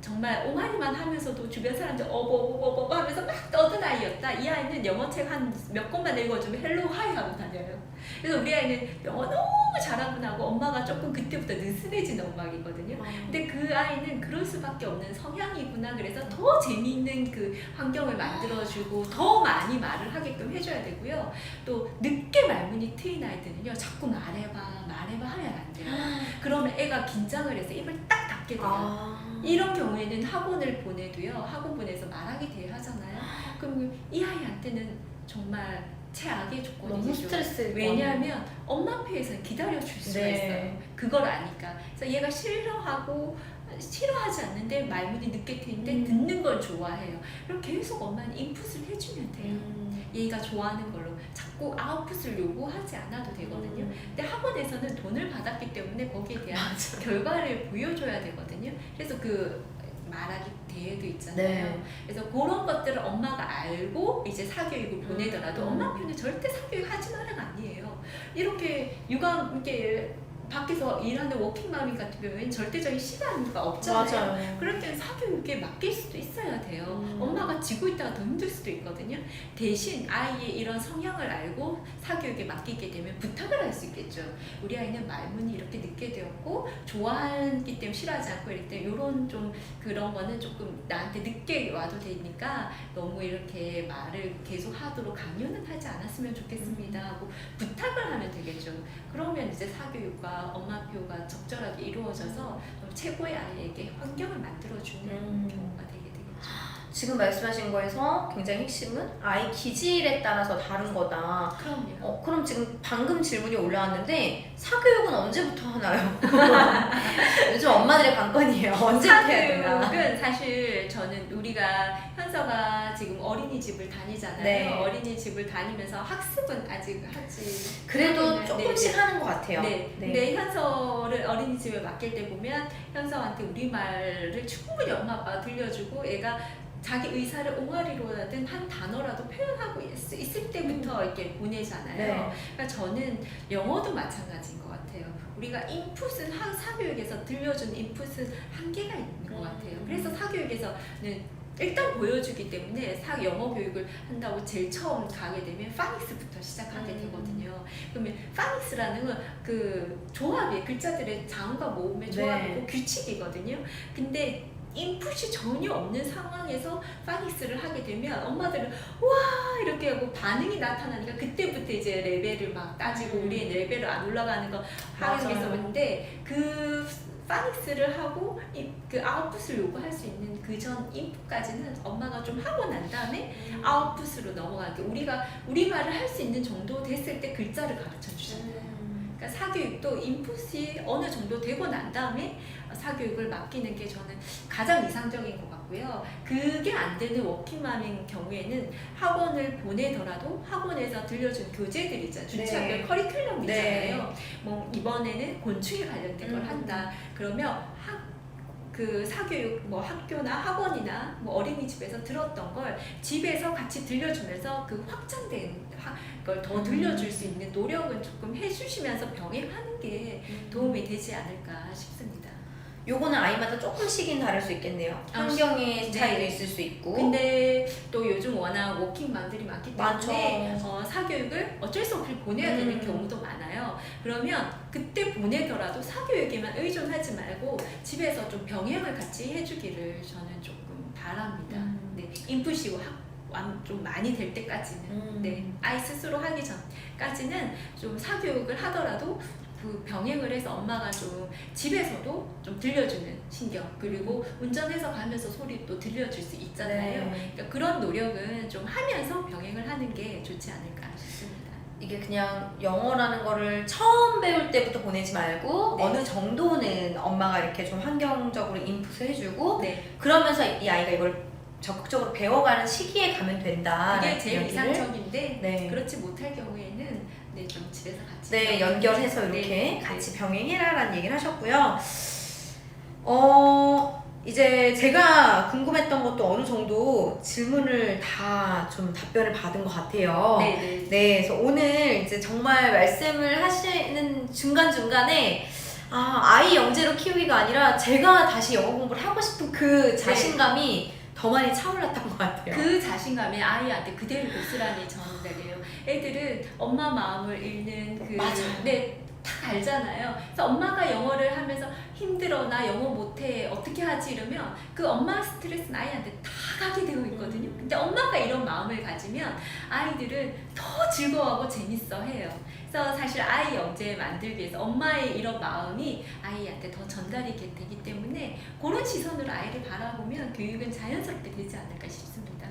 정말 옹알이만 하면서도 주변 사람들 어버버버버 하면서 막 떠든 아이였다. 이 아이는 영어책 한 몇 권만 읽어주면 헬로 하이 하고 다녀요. 그래서 우리 아이는 영어 너무 잘하구나 하고 엄마가 조금 그때부터 느슨해진 엄마이거든요. 근데 그 아이는 그럴 수밖에 없는 성향이구나. 그래서 더 재미있는 그 환경을 만들어주고 더 많이 말을 하게끔 해줘야 되고요. 또 늦게 말문이 트인 아이들은요. 자꾸 말해봐 하면 안 돼요. 그러면 애가 긴장을 해서 입을 딱 닫게 돼요. 이런 경우에는 학원을 보내도요. 학원 보내서 말하게 돼야 하잖아요. 그럼 이 아이한테는 정말 최악의 조건이죠. 너무 스트레스. 왜냐하면 엄마표에서는 기다려줄 수가 있어요. 그걸 아니까. 그래서 얘가 싫어하지 않는데 말문이 늦게 트이는데 듣는 걸 좋아해요. 그럼 계속 엄마는 인풋을 해주면 돼요. 얘가 좋아하는 걸로 자꾸 아웃풋을 요구하지 않아도 되거든요. 근데 학원에서는 돈을 받았기 때문에 거기에 대한 결과를 보여줘야 되거든요. 그래서 그 말하기 대회도 있잖아요. 그래서 그런 것들을 엄마가 알고 이제 사교육을 보내더라도 엄마 표는 절대 사교육 하지 마라가 아니에요. 이렇게 밖에서 일하는 워킹맘이 같은 경우에는 절대적인 시간가 없잖아요. 맞아요. 그럴 때는 사교육에 맡길 수도 있어야 돼요. 음. 엄마가 지고 있다가 더 힘들 수도 있거든요. 대신 아이의 이런 성향을 알고 사교육에 맡기게 되면 부탁을 할 수 있겠죠. 우리 아이는 말문이 이렇게 늦게 되었고 좋아하기 때문에 싫어하지 않고 이럴 때 이런 좀 그런 거는 조금 나한테 늦게 와도 되니까 너무 이렇게 말을 계속 하도록 강요는 하지 않았으면 좋겠습니다 하고 부탁을 하면 되겠죠. 그러면 이제 사교육과 엄마표가 적절하게 이루어져서 최고의 아이에게 환경을 만들어주는 경우가 되게 되겠죠. 지금 말씀하신 거에서 굉장히 핵심은 아이 기질에 따라서 다른 거다. 그럼요. 그럼 지금 방금 질문이 올라왔는데 사교육은 언제부터 하나요? 요즘 엄마들의 관건이에요. 언제부터 해야 되나? 사교육은 사실 저는 우리가 현서가 지금 어린이집을 다니잖아요. 네. 어린이집을 다니면서 학습은 아직 하지. 그래도 네, 조금씩 네. 하는 것 같아요. 네. 근데 현서를 어린이집에 맡길 때 보면 현서한테 우리말을 충분히 엄마 아빠가 들려주고 애가 자기 의사를 옹알이로라든 한 단어라도 표현하고 있을 때부터 이렇게 보내잖아요. 네. 그러니까 저는 영어도 마찬가지인 것 같아요. 우리가 인풋은 사교육에서 들려준 인풋은 한계가 있는 것 같아요. 그래서 사교육에서는 일단 보여주기 때문에 영어 교육을 한다고 제일 처음 가게 되면 파닉스부터 시작하게 되거든요. 그러면 파닉스라는 건 그 조합이에요. 글자들의 자음과 모음의 조합이고 네. 규칙이거든요. 근데 인풋이 전혀 없는 상황에서 파닉스를 하게 되면 엄마들은 와 이렇게 하고 반응이 나타나니까 그때부터 이제 레벨을 막 따지고 우리의 레벨을 안 올라가는 거 하면서 근데 그 파닉스를 하고 그 아웃풋을 요구할 수 있는 그 전 인풋까지는 엄마가 좀 하고 난 다음에 아웃풋으로 넘어가게 우리가 우리말을 할 수 있는 정도 됐을 때 글자를 가르쳐 주잖아요. 그러니까 사교육도 인풋이 어느 정도 되고 난 다음에 사교육을 맡기는 게 저는 가장 이상적인 것 같고요. 그게 안 되는 워킹맘인 경우에는 학원을 보내더라도 학원에서 들려준 교재들 있잖아요. 주체학교 네. 커리큘럼 네. 있잖아요. 뭐 이번에는 곤충에 관련된 걸 한다. 그러면 그 사교육 뭐 학교나 학원이나 뭐 어린이집에서 들었던 걸 집에서 같이 들려주면서 그 확장된 걸 더 들려줄 수 있는 노력은 조금 해주시면서 병행하는 게 도움이 되지 않을까 싶습니다. 요거는 아이마다 조금씩은 다를 수 있겠네요. 환경의 네. 차이도 있을 수 있고. 근데 또 요즘 워낙 워킹맘들이 많기 때문에 많죠. 사교육을 어쩔 수 없이 보내야 되는 경우도 많아요. 그러면 그때 보내더라도 사교육에만 의존하지 말고 집에서 좀 병행을 같이 해주기를 저는 조금 바랍니다. 네, 인풋이 좀 많이 될 때까지는 네, 아이 스스로 하기 전까지는 좀 사교육을 하더라도 그 병행을 해서 엄마가 좀 집에서도 좀 들려주는 신경 그리고 운전해서 가면서 소리 또 들려줄 수 있잖아요. 네. 그러니까 그런 노력은 좀 하면서 병행을 하는 게 좋지 않을까 싶습니다. 이게 그냥 영어라는 거를 처음 배울 때부터 보내지 말고 네. 어느 정도는 엄마가 이렇게 좀 환경적으로 인풋을 해주고 네, 그러면서 이 아이가 이걸 적극적으로 배워가는 시기에 가면 된다. 그게 제일 이상적인데 네. 그렇지 못할 경우에는 네, 좀 집에서 같이 네, 연결해서 네, 이렇게 네. 같이 병행해라라는 얘기를 하셨고요. 이제 제가 궁금했던 것도 어느 정도 질문을 다 좀 답변을 받은 것 같아요. 네, 네. 네, 그래서 오늘 이제 정말 말씀을 하시는 중간중간에 아이 영재로 키우기가 아니라 제가 다시 영어 공부를 하고 싶은 그 자신감이 더 많이 차올랐던 것 같아요. 그 자신감이 아이한테 그대로 고스란히 전달해요. 애들은 엄마 마음을 읽는 그 맞아요. 네, 딱 알잖아요. 그래서 엄마가 영어를 하면서 힘들어 나 영어 못해 어떻게 하지 이러면 그 엄마 스트레스는 아이한테 다 가게 되어 있거든요. 근데 엄마가 이런 마음을 가지면 아이들은 더 즐거워하고 재밌어해요. 그래서 사실 아이 영재 만들기 위해서 엄마의 이런 마음이 아이한테 더 전달이 되기 때문에 그런 시선으로 아이를 바라보면 교육은 자연스럽게 되지 않을까 싶습니다.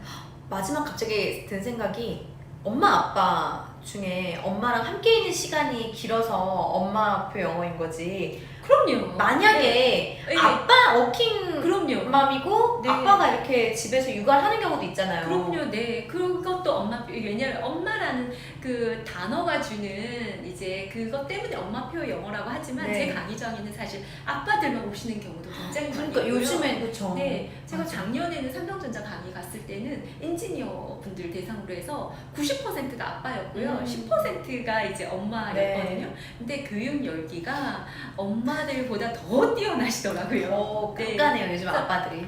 마지막 갑자기 든 생각이 엄마 아빠 중에 엄마랑 함께 있는 시간이 길어서 엄마표 영어인 거지 그럼요. 만약에 네. 아빠 워킹 그럼요. 맘이고 네. 아빠가 이렇게 집에서 육아를 하는 경우도 있잖아요. 그럼요, 네. 그것도 엄마표. 왜냐면 엄마라는 그 단어가 주는 이제 그것 때문에 엄마표 영어라고 하지만 네. 제 강의 정의는 사실 아빠들만 오시는 경우도 굉장히 많아요. 그러니까 요즘엔 그쵸. 네, 제가 맞아. 작년에는 삼성전자 강의 갔을 때는 엔지니어 분들 대상으로 해서 90%가 아빠였고요. 10%가 이제 엄마였거든요. 네. 근데 교육 열기가 엄마들보다 더 뛰어나시더라고요. 네. 깐깐해요 요즘 그래서 아빠들이.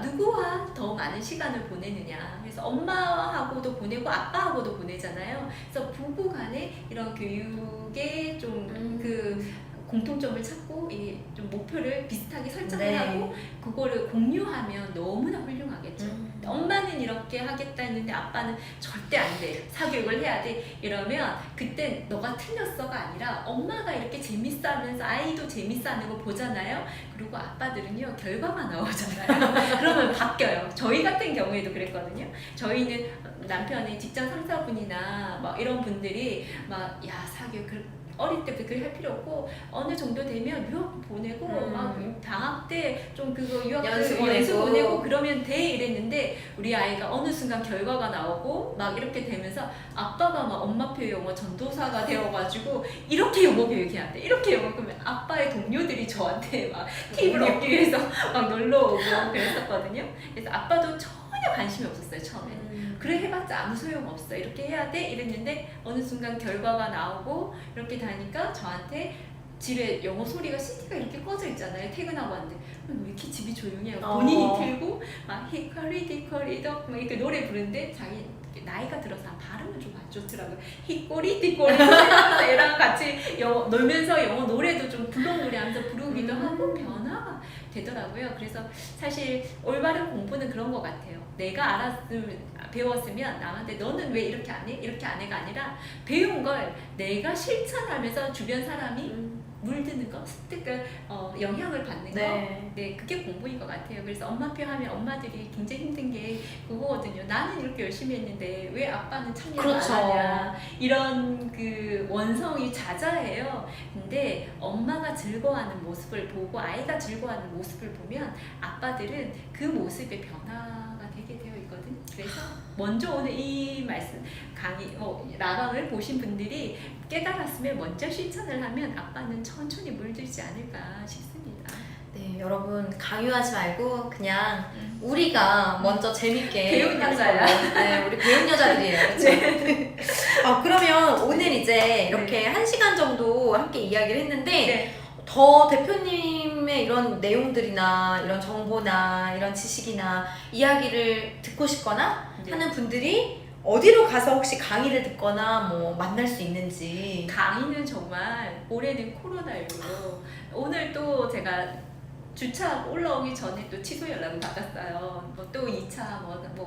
누구와 더 많은 시간을 보내느냐. 그래서 엄마하고도 보내고 아빠하고도 보내잖아요. 그래서 부부 간에 이런 교육에 좀 그 공통점을 찾고 이 좀 목표를 비슷하게 설정을 네. 하고 그거를 공유하면 너무나 훌륭하겠죠. 엄마는 이렇게 하겠다 했는데 아빠는 절대 안 돼. 사교육을 해야 돼. 이러면 그땐 너가 틀렸어가 아니라 엄마가 이렇게 재밌어 하면서 아이도 재밌어 하는 거 보잖아요. 그리고 아빠들은요, 결과가 나오잖아요. 그러면 바뀌어요. 저희 같은 경우에도 그랬거든요. 저희는 남편의 직장 상사분이나 막 이런 분들이 막, 야, 사교육 어릴 때부터 그걸 할 필요 없고 어느 정도 되면 유학 보내고 막 방학 때 좀 그거 유학 연수 보내고 그러면 돼 이랬는데 우리 아이가 어느 순간 결과가 나오고 막 이렇게 되면서 아빠가 막 엄마표 영어 전도사가 되어가지고 이렇게 영어 교육해야 돼 이렇게 영어 그러면 아빠의 동료들이 저한테 막 팁을 얻기 위해서 막 놀러 오고 그랬었거든요. 그래서 아빠도 전혀 관심이 없었어요 처음에. 그래 해봤자 아무 소용없어 이렇게 해야 돼 이랬는데 어느 순간 결과가 나오고 이렇게 다니까 저한테 집에 영어 소리가 CD가 이렇게 꺼져 있잖아요. 퇴근하고 왔는데 왜 이렇게 집이 조용해요. 본인이 틀고 막 히커리 디커리 덕 막 이렇게 노래 부르는데 자기 나이가 들어서 발음은 좀 안 좋더라고요. 히꼬리 디꼬리 하면서 애랑 같이 놀면서 영어 노래도 좀 블록 노래하면서 부르기도 하고 변화가 되더라고요. 그래서 사실 올바른 공부는 그런 것 같아요. 내가 배웠으면 남한테 너는 왜 이렇게 안 해? 이렇게 안 해가 아니라 배운 걸 내가 실천하면서 주변 사람이 물드는 거, 습득을 영향을 받는 거, 네 그게 공부인 것 같아요. 그래서 엄마표 하면 엄마들이 굉장히 힘든 게 그거거든요. 나는 이렇게 열심히 했는데 왜 아빠는 참여를 그렇죠. 안 하냐 이런 그 원성이 자자해요. 근데 엄마가 즐거워하는 모습을 보고 아이가 즐거워하는 모습을 보면 아빠들은 그 모습의 변화가 되게 되어 있거든. 그래서 먼저 오늘 이 말씀 강의 라방을 보신 분들이 깨달았으면 먼저 실천을 하면 아빠는 천천히 물들지 않을까 싶습니다. 네, 여러분 강요하지 말고 그냥 우리가 먼저 재밌게 배운 하는 여자야. 걸로. 네, 우리 배운 여자들이에요. 그렇죠? 네. 그러면 오늘 이제 이렇게 1시간 정도 함께 이야기를 했는데 네. 더 대표님의 이런 내용들이나 이런 정보나 이런 지식이나 이야기를 듣고 싶거나 네. 하는 분들이 어디로 가서 혹시 강의를 듣거나 뭐 만날 수 있는지. 강의는 정말 올해는 코로나19로 오늘 또 제가 주차하고 올라오기 전에 또 취소 연락을 받았어요. 뭐 또 2차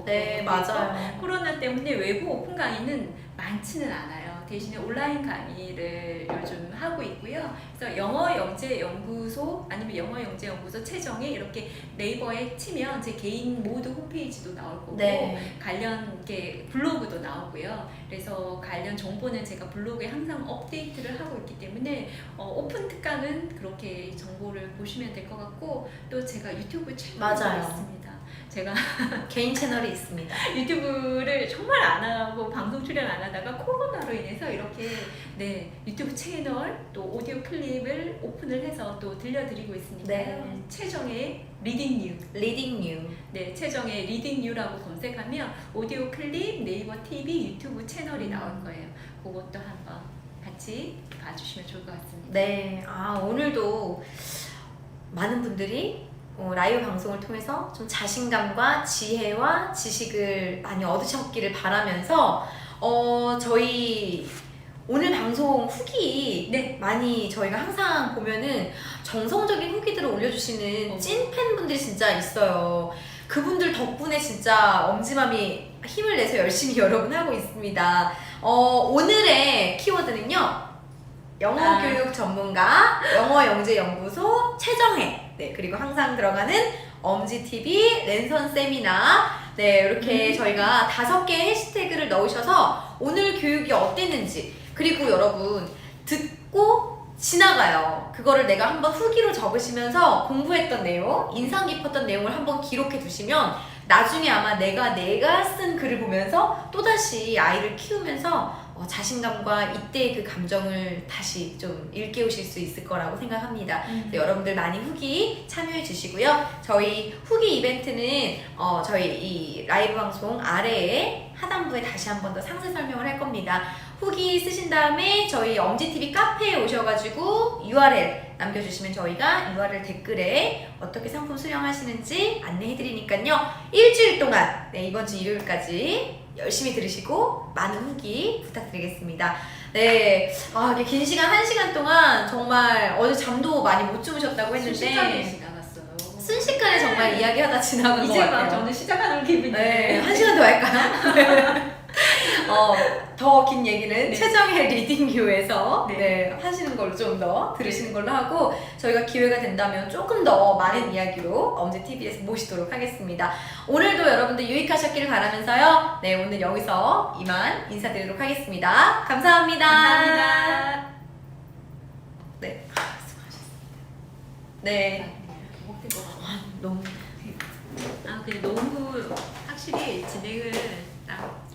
네, 맞아요. 코로나 때문에 외부 오픈 강의는 많지는 않아요. 대신에 온라인 강의를 요즘 하고 있고요. 그래서 영어영재연구소 아니면 영어영재연구소 최정에 이렇게 네이버에 치면 제 개인 모두 홈페이지도 나올 거고 관련 블로그도 나오고요. 그래서 관련 정보는 제가 블로그에 항상 업데이트를 하고 있기 때문에 오픈 특강은 그렇게 정보를 보시면 될 것 같고 또 제가 유튜브 채널이 있습니다. 제가 개인 채널이 있습니다. 유튜브를 정말 안 하고 방송 출연 안 하다가 코로나로 인해서 이렇게 유튜브 채널 또 오디오 클립을 오픈을 해서 또 들려드리고 있으니까요. 최정의 리딩 뉴. 네, 최정의 리딩 뉴라고 검색하면 오디오 클립, 네이버 TV, 유튜브 채널이 나올 거예요. 그것도 한번 같이 봐주시면 좋을 것 같습니다. 네, 오늘도 많은 분들이 라이브 방송을 통해서 좀 자신감과 지혜와 지식을 많이 얻으셨기를 바라면서 저희 오늘 방송 후기 많이 저희가 항상 보면은 정성적인 후기들을 올려주시는 찐 팬분들이 진짜 있어요. 그분들 덕분에 진짜 엄지맘이 힘을 내서 열심히 여러분 하고 있습니다. 오늘의 키워드는요. 영어교육 전문가, 영어영재연구소 최정혜. 네, 그리고 항상 들어가는 엄지TV 랜선 세미나. 네, 이렇게 저희가 5개의 해시태그를 넣으셔서 오늘 교육이 어땠는지, 그리고 여러분 듣고 지나가요. 그거를 내가 한번 후기로 적으시면서 공부했던 내용, 인상 깊었던 내용을 한번 기록해 두시면 나중에 아마 내가 쓴 글을 보면서 또다시 아이를 키우면서 자신감과 이때의 그 감정을 다시 좀 일깨우실 수 있을 거라고 생각합니다. 그래서 여러분들 많이 후기 참여해 주시고요. 저희 후기 이벤트는 저희 이 라이브 방송 아래에 하단부에 다시 한 번 더 상세 설명을 할 겁니다. 후기 쓰신 다음에 저희 엄지TV 카페에 오셔가지고 URL 남겨주시면 저희가 URL 댓글에 어떻게 상품 수령하시는지 안내해드리니까요. 일주일 동안 이번 주 일요일까지 열심히 들으시고 많은 후기 부탁드리겠습니다. 네, 이게 긴 시간 1시간 동안 정말 어제 잠도 많이 못 주무셨다고 순식간에 했는데 지나갔어요. 순식간에 정말 이야기하다 지나간 것 이제 막 같아요. 저는 시작하는 기분이에요. 네, 1시간 더 할까요? 더 긴 얘기는 네. 최정의 리딩교에서 네. 하시는 걸로 좀 더 들으시는 걸로 하고 저희가 기회가 된다면 조금 더 많은 이야기로 엄지TV에서 모시도록 하겠습니다. 오늘도 여러분들 유익하셨기를 바라면서요. 네, 오늘 여기서 이만 인사드리도록 하겠습니다. 감사합니다. 감사합니다. 네, 수고하셨습니다. 네, 너무 근데 너무 확실히 진행을 딱